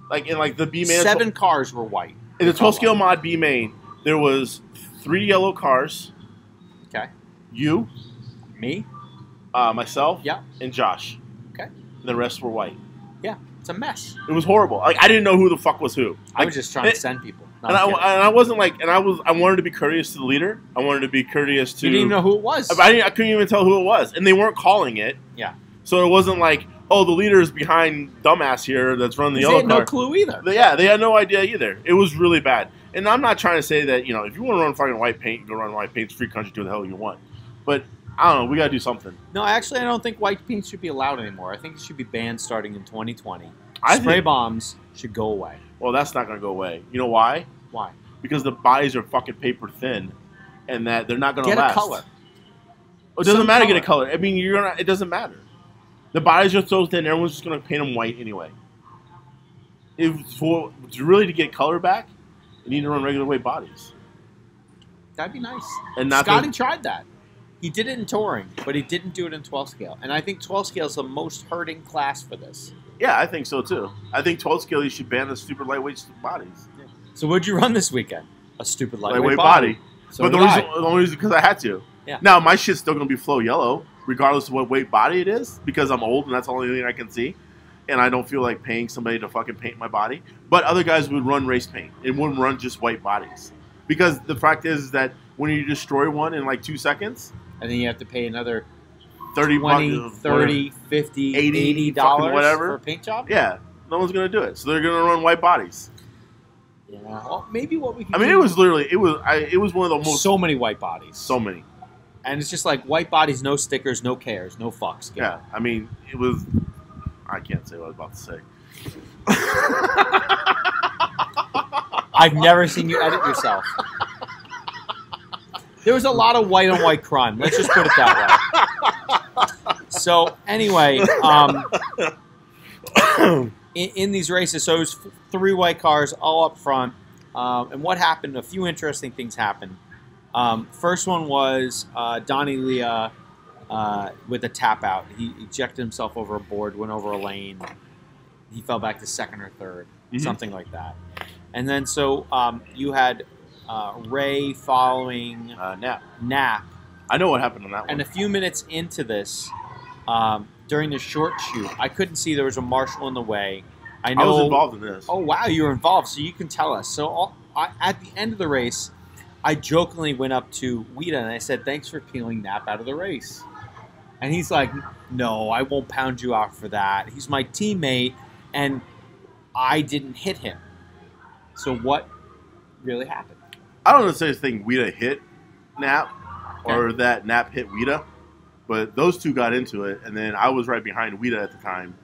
like in like the B main, 7 cars were white. in the 12 scale mod B main, there was 3 yellow cars. Okay. You, Me? myself, Yeah. and Josh. Okay. And the rest were white. Yeah. It's a mess. It was horrible. Like I didn't know who the fuck was who. I was just trying to send people. No, I'm kidding. I wasn't like, I wanted to be courteous to the leader. I wanted to be courteous to. You didn't even know who it was. I couldn't even tell who it was, and they weren't calling it. Yeah. So it wasn't like, oh, the leader is behind dumbass here that's running the They yellow had car. no clue either. Yeah, they had no idea either. It was really bad. And I'm not trying to say that, if you want to run fucking white paint, go run white paint. It's free country, do what the hell you want. But I don't know. We got to do something. No, actually, I don't think white paint should be allowed anymore. I think it should be banned starting in 2020. I Spray think- bombs should go away. Well, that's not going to go away. You know why? Why? Because the bodies are fucking paper thin, and that they're not going to Get last. a color. It doesn't Some matter. Get a color. color. I mean, it doesn't matter. The bodies are so thin. Everyone's just going to paint them white anyway. To really get color back, you need to run regular weight bodies. That'd be nice. And not Scotty tried that. He did it in touring, but he didn't do it in 12 scale. And I think 12 scale is the most hurting class for this. Yeah, I think so too. I think 12 scale you should ban the super lightweight bodies. So what'd you run this weekend? A stupid lightweight body. So But the did only reason because I had to. Yeah. Now my shit's still gonna be flow yellow, regardless of what weight body it is, because I'm old and that's the only thing I can see. And I don't feel like paying somebody to fucking paint my body. But other guys would run race paint. It wouldn't run just white bodies. Because the fact is that when you destroy one in like 2 seconds, And then you have to pay another 30 $20, bucks, $30, $50, $80, $80 whatever. for a paint job? yeah, no one's gonna do it. So they're gonna run white bodies. Yeah. Well, maybe what we can I mean, do, it was literally it was one of the most so many white bodies. so many. And it's just like white bodies, no stickers, no cares, no fucks. Yeah, I mean, it was. I can't say what I was about to say. I've never seen you edit yourself. There was a lot of white on white crime. Let's just put it that way. So anyway, in these races, so it was 3 white cars all up front. And what happened? A few interesting things happened. First one was Donnie Leah with a tap out. He ejected himself over a board, went over a lane. He fell back to second or third, something like that. And then so you had Ray following Nap. I know what happened on that one. And a few minutes into this, during the short shoot, I couldn't see there was a marshal in the way. I was involved in this. Oh, wow, you were involved, so you can tell us. So at the end of the race, I jokingly went up to Wida and I said, thanks for peeling Nap out of the race. And he's like, no, I won't pound you out for that. He's my teammate, and I didn't hit him. So what really happened? I don't know if this thing Wida hit Nap or that Nap hit Wida, but those two got into it, and then I was right behind Wida at the time.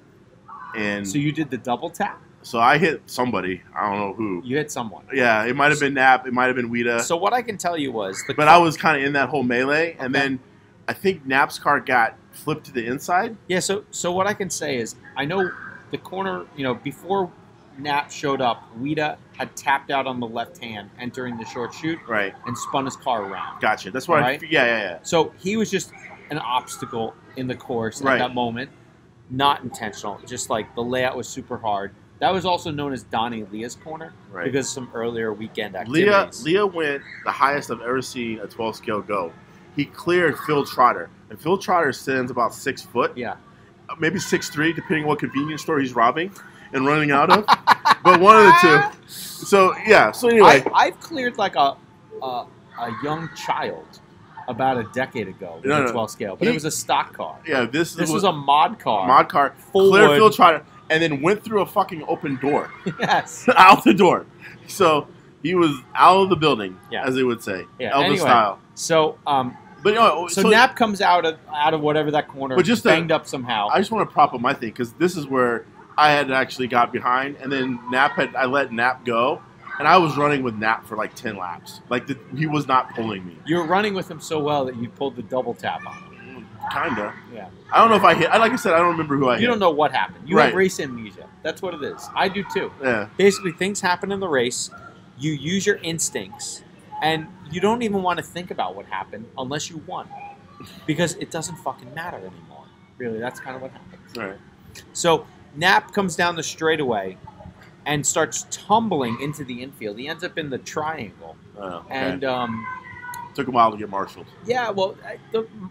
And so you did the double tap? So I hit somebody. I don't know who. You hit someone. Yeah, it might have been Nap. It might have been Wida. So what I can tell you was... But I was kind of in that whole melee, and then I think Nap's car got flipped to the inside. Yeah, so what I can say is I know the corner, before Nap showed up, Wida had tapped out on the left hand entering the short chute, right, and spun his car around. Gotcha. That's what right? Yeah. So he was just an obstacle in the course at that moment, not intentional. Just like the layout was super hard. That was also known as Donnie Leah's corner because of some earlier weekend activities. Leah went the highest I've ever seen a 12 scale go. He cleared Phil Trotter, and Phil Trotter stands about 6 foot. Yeah, maybe 6'3", depending on what convenience store he's robbing and running out of. But one of the two. So yeah. So anyway, I've cleared like a young child about a decade ago with a 12 scale, but it was a stock car. Yeah, this was a mod car. Mod car. Cleared Phil Trotter, and then went through a fucking open door. Yes, out the door. So he was out of the building, as they would say, Elvis style. So, so Nap comes out of whatever that corner, but just banged up somehow. I just want to prop up my thing because this is where I had actually got behind, and then I let Nap go, and I was running with Nap for like 10 laps. Like he was not pulling me. You were running with him so well that you pulled the double tap on him. Kinda. Yeah. I don't know if I hit. Like I said, I don't remember who I hit. You don't know what happened. You have race amnesia. That's what it is. I do too. Yeah. Basically, things happen in the race. You use your instincts, and you don't even want to think about what happened unless you won, because it doesn't fucking matter anymore. Really, that's kind of what happens. Right. So Nap comes down the straightaway and starts tumbling into the infield. He ends up in the triangle. Oh, okay. And took a while to get marshaled. Yeah, well,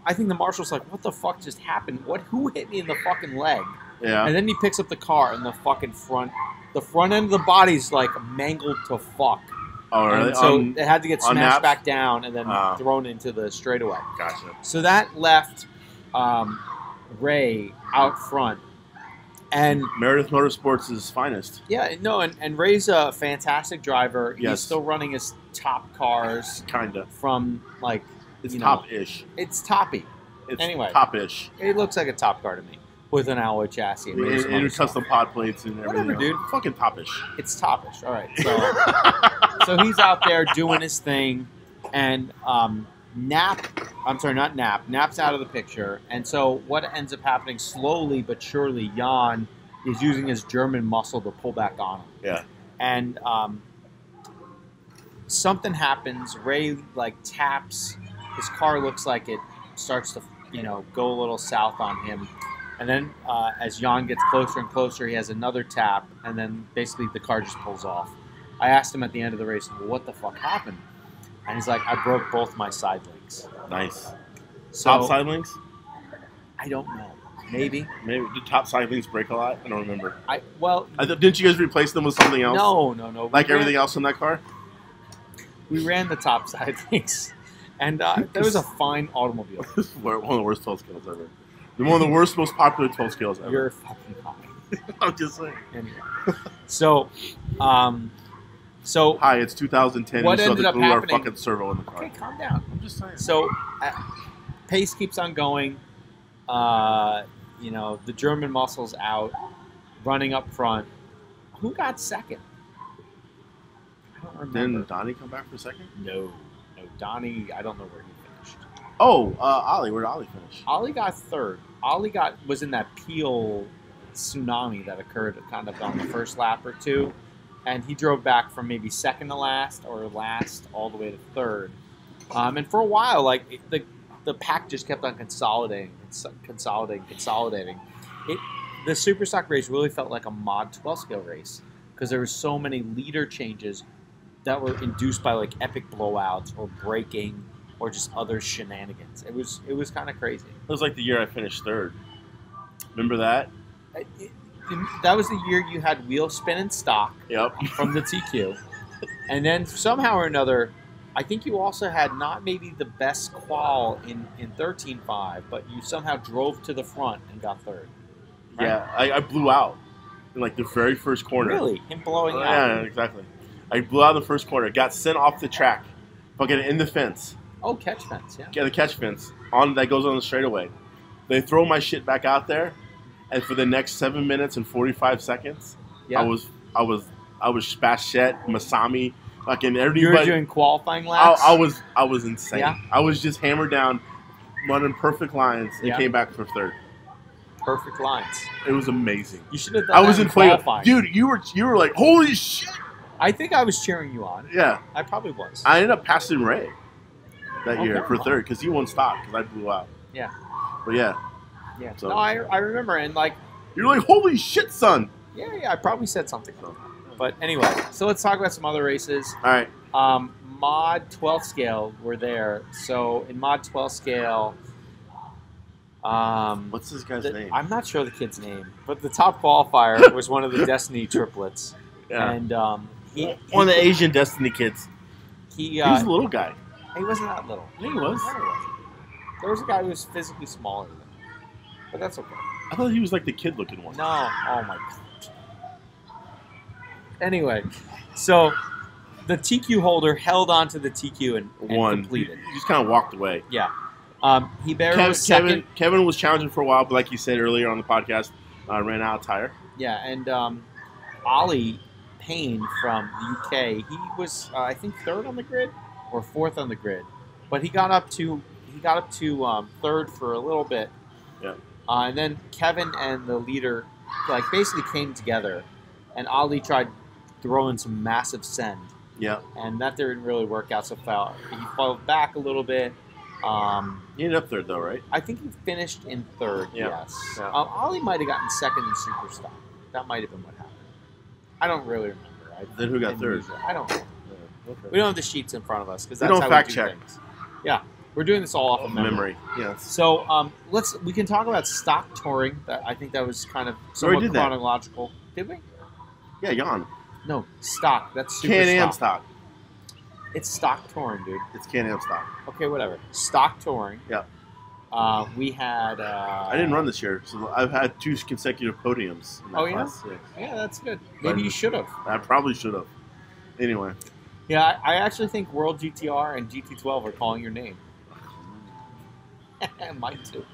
I think the marshal's like, "What the fuck just happened? Who hit me in the fucking leg?" Yeah. And then he picks up the car, and the fucking front end of the body's like mangled to fuck. Oh, really? And so it had to get smashed back down and then thrown into the straightaway. Gotcha. So that left Ray out front. And Meredith Motorsports' finest. Yeah, no, and Ray's a fantastic driver. Yes. He's still running his top cars. Kinda. From, like, it's top-ish. It's toppy. It's anyway, top-ish. It looks like a top car to me. With an alloy chassis. And custom pod plates and everything. Whatever, dude. Fucking top-ish. It's top-ish. All right. So, so he's out there doing his thing. And Nap's out of the picture. And so what ends up happening slowly but surely, Jan is using his German muscle to pull back on him. Yeah. And something happens. Ray, taps. His car looks like it starts to, go a little south on him. And then as Jan gets closer and closer, he has another tap. And then basically the car just pulls off. I asked him at the end of the race, what the fuck happened? And he's like, I broke both my side links. Nice. So, top side links? I don't know. Maybe. Did top side links break a lot? I don't remember. Didn't you guys replace them with something else? No. Like everything else in that car? We ran the top side links. And that was a fine automobile. This is one of the worst 12 scales ever. One of the worst, most popular 12 scales ever. You're fucking fine. I'm just saying. Anyway. So, hi, it's 2010. What you still ended have up to glue our happening? fucking servo in the car. Okay, calm down. I'm just saying. So, pace keeps on going. The German muscle's out, running up front. Who got second? I don't remember. Didn't Donnie come back for second? No, Donnie. I don't know where he finished. Oh, Ollie. Where did Ollie finish? Ollie got third. Ollie was in that Peel tsunami that occurred kind of on the first lap or two, and he drove back from maybe second to last or last all the way to third. And for a while, the the pack just kept on consolidating. The Super Stock race really felt like a Mod 12 scale race because there were so many leader changes that were induced by like epic blowouts or braking or just other shenanigans. It was kind of crazy. It was like the year I finished third. Remember that? That was the year you had wheel spin and stock from the TQ. And then somehow or another, I think you also had not maybe the best qual in 13.5, but you somehow drove to the front and got third. Right? Yeah, I blew out in like the very first corner. Really? Him blowing out? Yeah, exactly. I blew out in the first corner, got sent off the track, fucking in the fence. Oh, catch fence, yeah. Yeah, the catch fence that goes on the straightaway. They throw my shit back out there, and for the next 7 minutes and 45 seconds, I was Spachette, Masami, fucking everybody. You were doing qualifying laps? I was insane. Yeah. I was just hammered down, running perfect lines, and came back for third. Perfect lines. It was amazing. You should have done I was in qualifying. Dude, you were like, holy shit. I think I was cheering you on. Yeah. I probably was. I ended up passing Ray that year for third because he won stock because I blew out. Yeah. But yeah. Yeah. So, no, I remember, and like... You're like, holy shit, son. Yeah, I probably said something. But anyway, so let's talk about some other races. All right. Mod 12 scale were there. So in Mod 12 scale... what's this guy's name? I'm not sure the kid's name, but the top qualifier was one of the Destiny triplets. Yeah. And one of the Asian Destiny kids. He was a little guy. He wasn't that little. Yeah, he was. No, he wasn't. There was a guy who was physically smaller than him. But that's okay. I thought he was like the kid-looking one. No. Oh, my God. Anyway, so the TQ holder held on to the TQ and completed. He just kind of walked away. Yeah. He barely was second. Kevin was challenging for a while, but like you said earlier on the podcast, ran out of tire. Yeah, and Ollie Payne from the UK, he was I think third on the grid or fourth on the grid, but he got up to third for a little bit. Yeah. And then Kevin and the leader like basically came together, and Ollie tried throwing some massive send. Yeah. And that didn't really work out so far. He fell back a little bit. He ended up third though, right? I think he finished in third. Yeah. Yes. Yeah. Ollie might have gotten second in Super Stock. That might have been what happened. I don't really remember. Then who got third? I don't know. Yeah, okay. We don't have the sheets in front of us because we that's don't how fact we do check. things. Yeah, we're doing this all off of memory. Yes. So we can talk about stock touring. I think that was kind of somewhat chronological. Did we? Yeah, Jan. No, stock. That's Super Can-Am stock. It's stock touring, dude. It's Can-Am stock. Okay, whatever. Stock touring. Yeah. We had. I didn't run this year, so I've had 2 consecutive podiums. In that class. Yeah, that's good. Maybe you should have. I probably should have. Anyway. Yeah, I actually think World GTR and GT12 are calling your name. Mine too.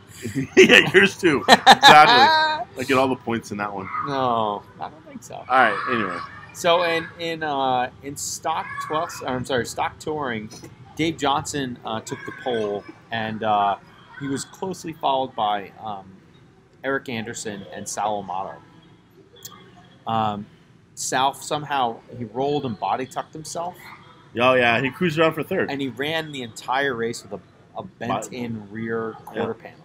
Yeah, yours too. Exactly. I get all the points in that one. No, I don't think so. All right. Anyway. So in stock 12, I'm sorry, stock touring, Dave Johnson took the pole, and he was closely followed by Eric Anderson and Sal Amato. Sal somehow he rolled and body tucked himself. Oh yeah, he cruised around for third, and he ran the entire race with a bent-in rear quarter panel.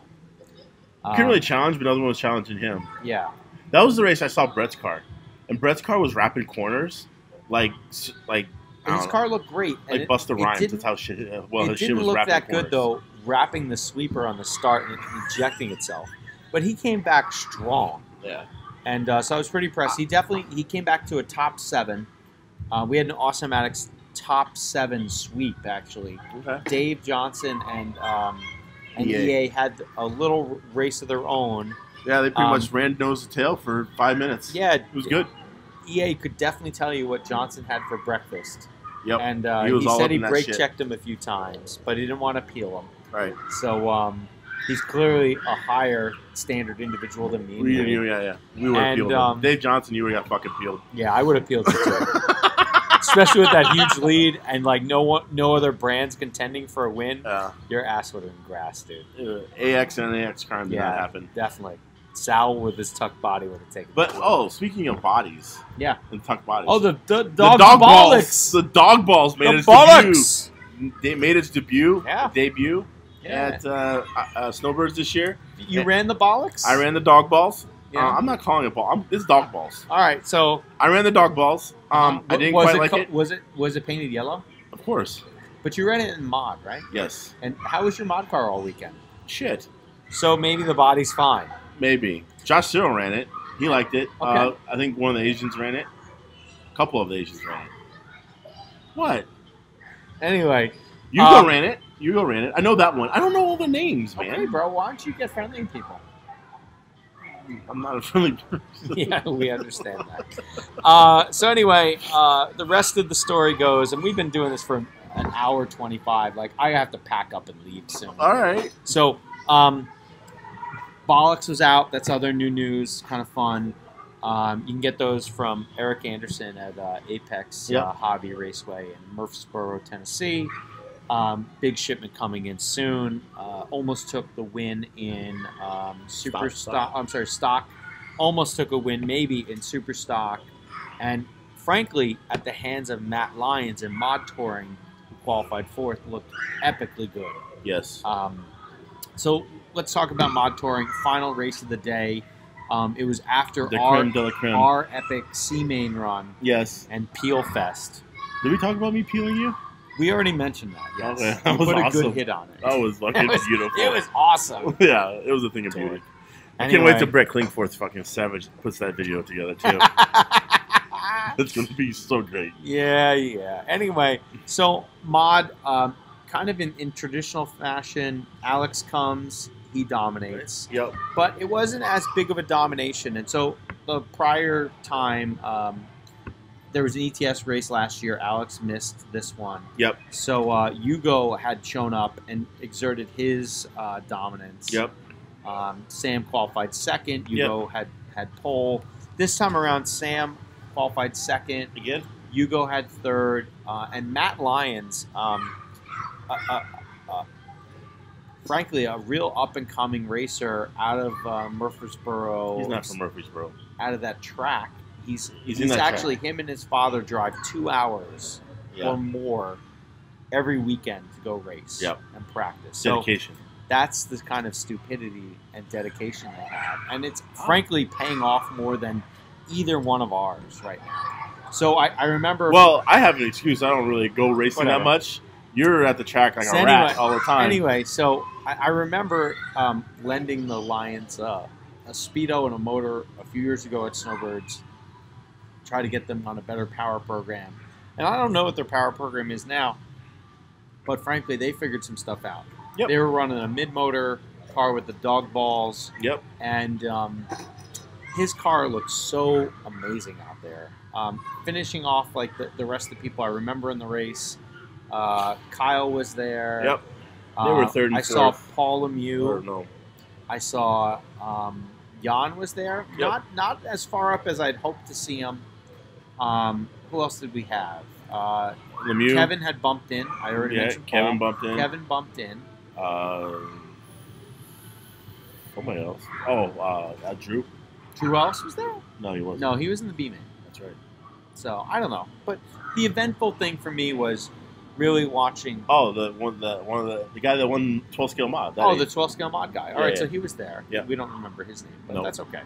He couldn't really challenge, but another one was challenging him. Yeah, that was the race I saw Brett's car, and Brett's car was wrapping corners like. His car looked great. Like Busta Rhymes. That's how shit. Well, his shit was wrapping corners. It didn't look that good though, wrapping the sweeper on the start and ejecting itself. But he came back strong. Yeah. And so I was pretty impressed. He came back to a top 7. We had an Awesomatics top 7 sweep actually. Okay. Dave Johnson and EA had a little race of their own. Yeah, they pretty much ran nose to tail for 5 minutes. Yeah, it was good. EA could definitely tell you what Johnson had for breakfast. Yep. And he said he brake checked him a few times, but he didn't want to peel him. Right. So he's clearly a higher standard individual than me. We were peeled. Dave Johnson, you would have got fucking peeled. Yeah, I would have peeled you too. Especially with that huge lead and like no other brands contending for a win. Your ass would have been grass, dude. AX and AX crime did not happen. Definitely. Sal with his tuck body would have taken. But speaking of bodies, and tuck bodies. Oh, the dog balls. The dog balls made its debut. They made its debut. Yeah. Debut. at Snowbirds this year. You ran the bollocks? I ran the dog balls. Yeah. I'm not calling it ball. It's dog balls. All right, so I ran the dog balls. I didn't quite like it. Was it painted yellow? Of course. But you ran it in mod, right? Yes. And how was your mod car all weekend? Shit. So maybe the body's fine. Maybe. Josh Cyril ran it. He liked it. Okay. I think one of the Asians ran it. A couple of the Asians ran it. What? Anyway. Hugo ran it. Hugo ran it. I know that one. I don't know all the names, man. Okay, bro. Why don't you get friendly with people? I'm not a friendly person. Yeah, we understand that. So anyway, the rest of the story goes, and we've been doing this for an hour 25. Like, I have to pack up and leave soon. All right. So, Bollocks was out. That's other new news. Kind of fun. You can get those from Eric Anderson at Apex Hobby Raceway in Murfreesboro, Tennessee. Big shipment coming in soon. Almost took the win in stock. Almost took a win maybe in super stock. And frankly, at the hands of Matt Lyons in mod touring, who qualified fourth, looked epically good. Yes. So let's talk about mod touring. Final race of the day. It was after The our creme de la creme. our epic C-Main run Yes. and Peel Fest. Did we talk about me peeling you? We already mentioned that. Yes, Okay, that you was put awesome. a good hit on it. That was fucking beautiful. It was awesome. Yeah, it was a thing of beauty. I can't wait till Brett Klingforth fucking savage puts that video together too. It's gonna be so great. Yeah. Anyway, so mod, kind of in traditional fashion, Alex comes, he dominates. Yep. But it wasn't as big of a domination. And so the prior time, there was an ETS race last year. Alex missed this one. Yep. So Hugo had shown up and exerted his dominance. Yep. Sam qualified second. Hugo had pole. This time around, Sam qualified second. Again? Hugo had third. And Matt Lyons, frankly, a real up-and-coming racer out of Murfreesboro. He's not from Murfreesboro. Out of that track. He's in that actually, track. him and his father drive 2 hours or more every weekend to go race and practice. Dedication. So that's the kind of stupidity and dedication they have. And it's frankly paying off more than either one of ours right now. So I remember... Well, I have an excuse. I don't really go racing Whatever. that much. You're at the track like So a rat all the time. Anyway, so I remember lending the Lions a Speedo and a motor a few years ago at Snowbirds. Try to get them on a better power program. And I don't know what their power program is now, but frankly, they figured some stuff out. Yep. They were running a mid-motor car with the dog balls. Yep. And his car looked so amazing out there. Finishing off like the rest of the people I remember in the race. Kyle was there. Yep. They were third and I saw fourth. Paul Lemieux. Or no. I saw Jan was there. Yep. Not as far up as I'd hoped to see him. Who else did we have? Lemieux. Kevin had bumped in. I already mentioned Paul. Kevin bumped in. Kevin bumped in. Somebody else. Oh, Drew. Who else was there? No, he wasn't. No, he was in the B-Main. That's right. So I don't know, but the eventful thing for me was really watching. Oh, the guy that won 12 scale mod. The 12 scale mod guy. All right, yeah. so he was there. Yeah. We don't remember his name, but Nope. that's okay.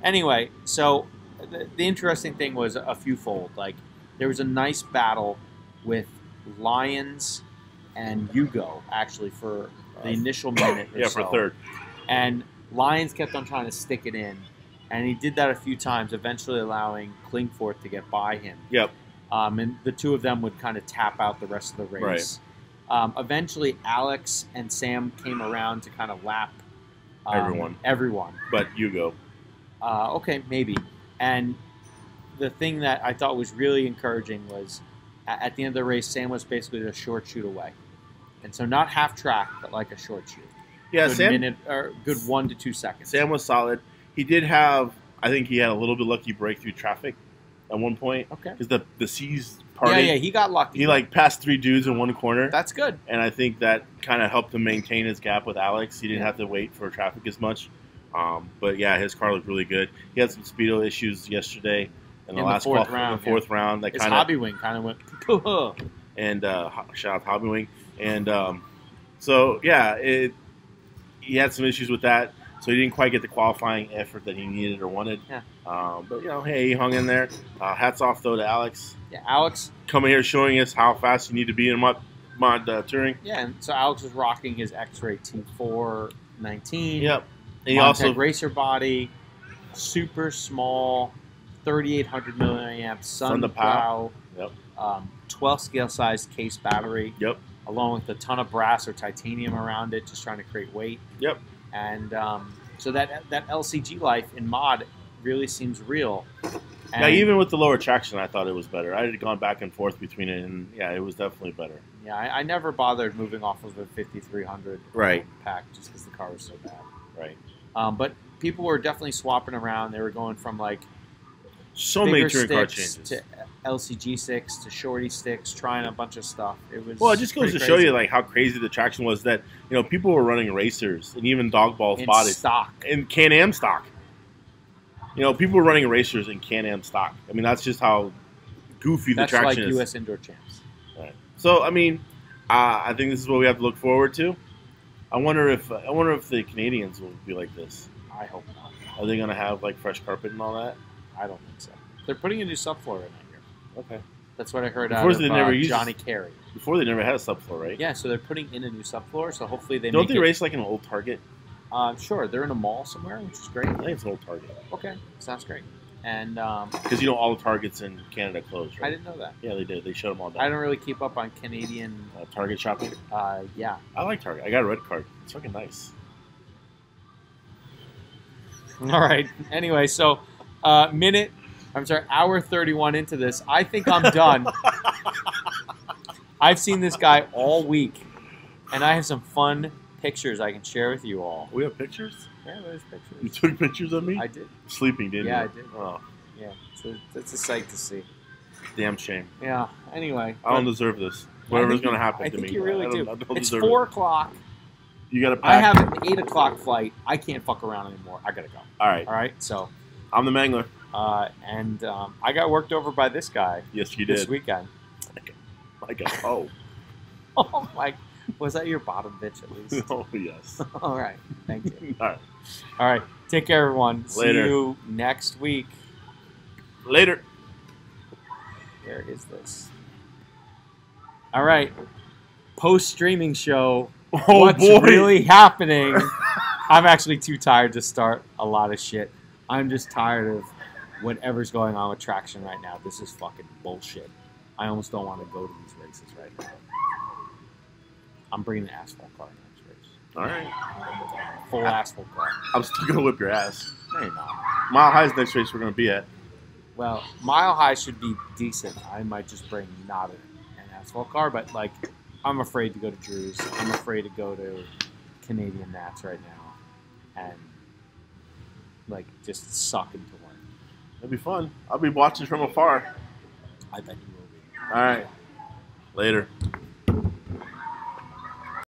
Anyway, so the interesting thing was a fewfold. Like there was a nice battle with Lions and Hugo actually for the initial minute. Or For so. third. And Lions kept on trying to stick it in, and he did that a few times, eventually allowing Klingforth to get by him. Yep. And the two of them would kind of tap out the rest of the race. Right. Eventually, Alex and Sam came around to kind of lap everyone. But Hugo. Okay, maybe. And the thing that I thought was really encouraging was at the end of the race, Sam was basically a short shoot away. And so not half track, but like a short shoot. Yeah, good Sam. Minute, or good 1 to 2 seconds. Sam was solid. He did have, I think he had a little bit lucky breakthrough traffic at one point. Okay. Because the C's parted. Yeah, he got lucky. He passed 3 dudes in one corner. That's good. And I think that kind of helped him maintain his gap with Alex. He didn't have to wait for traffic as much. But yeah, his car looked really good. He had some speedo issues yesterday in the last fourth round. round. His Hobby Wing kind of went. And shout out to Hobby Wing. And So yeah, he had some issues with that, so he didn't quite get the qualifying effort that he needed or wanted. Yeah. But hey, he hung in there. Hats off though to Alex. Yeah, Alex Coming here showing us how fast you need to be in mod touring. Yeah, and so Alex was rocking his X-Ray T419. Yep. And he Montec also racer body, super small, 3,800 milliamp sun From the plow. Yep. 12 scale size case battery. Yep. Along with a ton of brass or titanium around it, just trying to create weight. Yep. And so that LCG life in mod really seems real. And yeah, even with the lower traction, I thought it was better. I had gone back and forth between it, and yeah, it was definitely better. Yeah, I never bothered moving off of a 5300 Right. pack just because the car was so bad. Right. But people were definitely swapping around. They were going from like So many bigger touring car sticks changes. to LCG sticks to shorty sticks, trying a bunch of stuff. It was Well, it just goes pretty to show crazy. you like how crazy the traction was. That people were running racers and even dog balls in bodies stock. in Can-Am stock. People were running racers in Can-Am stock. I mean, that's just how goofy the That's like traction is. U.S. Indoor Champs. Right. So, I mean, I think this is what we have to look forward to. I wonder if the Canadians will be like this. I hope not. Are they going to have like fresh carpet and all that? I don't think so. They're putting a new subfloor in that year. Okay. That's what I heard Before out they of never used- Johnny Carey. Before they never had a subfloor, right? Yeah, so they're putting in a new subfloor. So hopefully they Don't make they it. race like an old Target? Sure, they're in a mall somewhere, which is great. I think it's an old Target. Okay, sounds great. And Because all the Targets in Canada closed, right? I didn't know that. Yeah, they did. They shut them all down. I don't really keep up on Canadian. Target shopping. Yeah. I like Target. I got a red card. It's fucking nice. All right. Anyway, so hour 31 into this. I think I'm done. I've seen this guy all week, and I have some fun pictures I can share with you all. We have pictures? Yeah, there's You pictures. took pictures of me? I did. Sleeping, didn't Yeah, you? I did. Oh, Yeah, so it's a sight to see. damn shame. Yeah. Anyway, I don't deserve this. Whatever's going to happen I to think me. you really I do. don't It's deserve 4:00. it. You got to I pack. have an 8:00 flight. I can't fuck around anymore. I gotta go. All right. All right. So, I'm the mangler. and I got worked over by this guy Yes, you this did. weekend. Oh. Oh my! Was that your bottom bitch at least? Oh, yes. All right. Thank you. All right. All right. Take care, everyone. Later. See you next week. Later. Where is this? All right. Post-streaming show. Oh, What's boy. really happening? I'm actually too tired to start a lot of shit. I'm just tired of whatever's going on with traction right now. This is fucking bullshit. I almost don't want to go to these races right now. I'm bringing the asphalt car next race. All right. Full asphalt car. I'm still going to whip your ass. No, you're not. Mile High's next race we're going to be at. Well, Mile High should be decent. I might just bring not an asphalt car, but like, I'm afraid to go to Drew's. I'm afraid to go to Canadian Nats right now, and like just suck into one. It'll be fun. I'll be watching from afar. I bet you will be. All right. Later.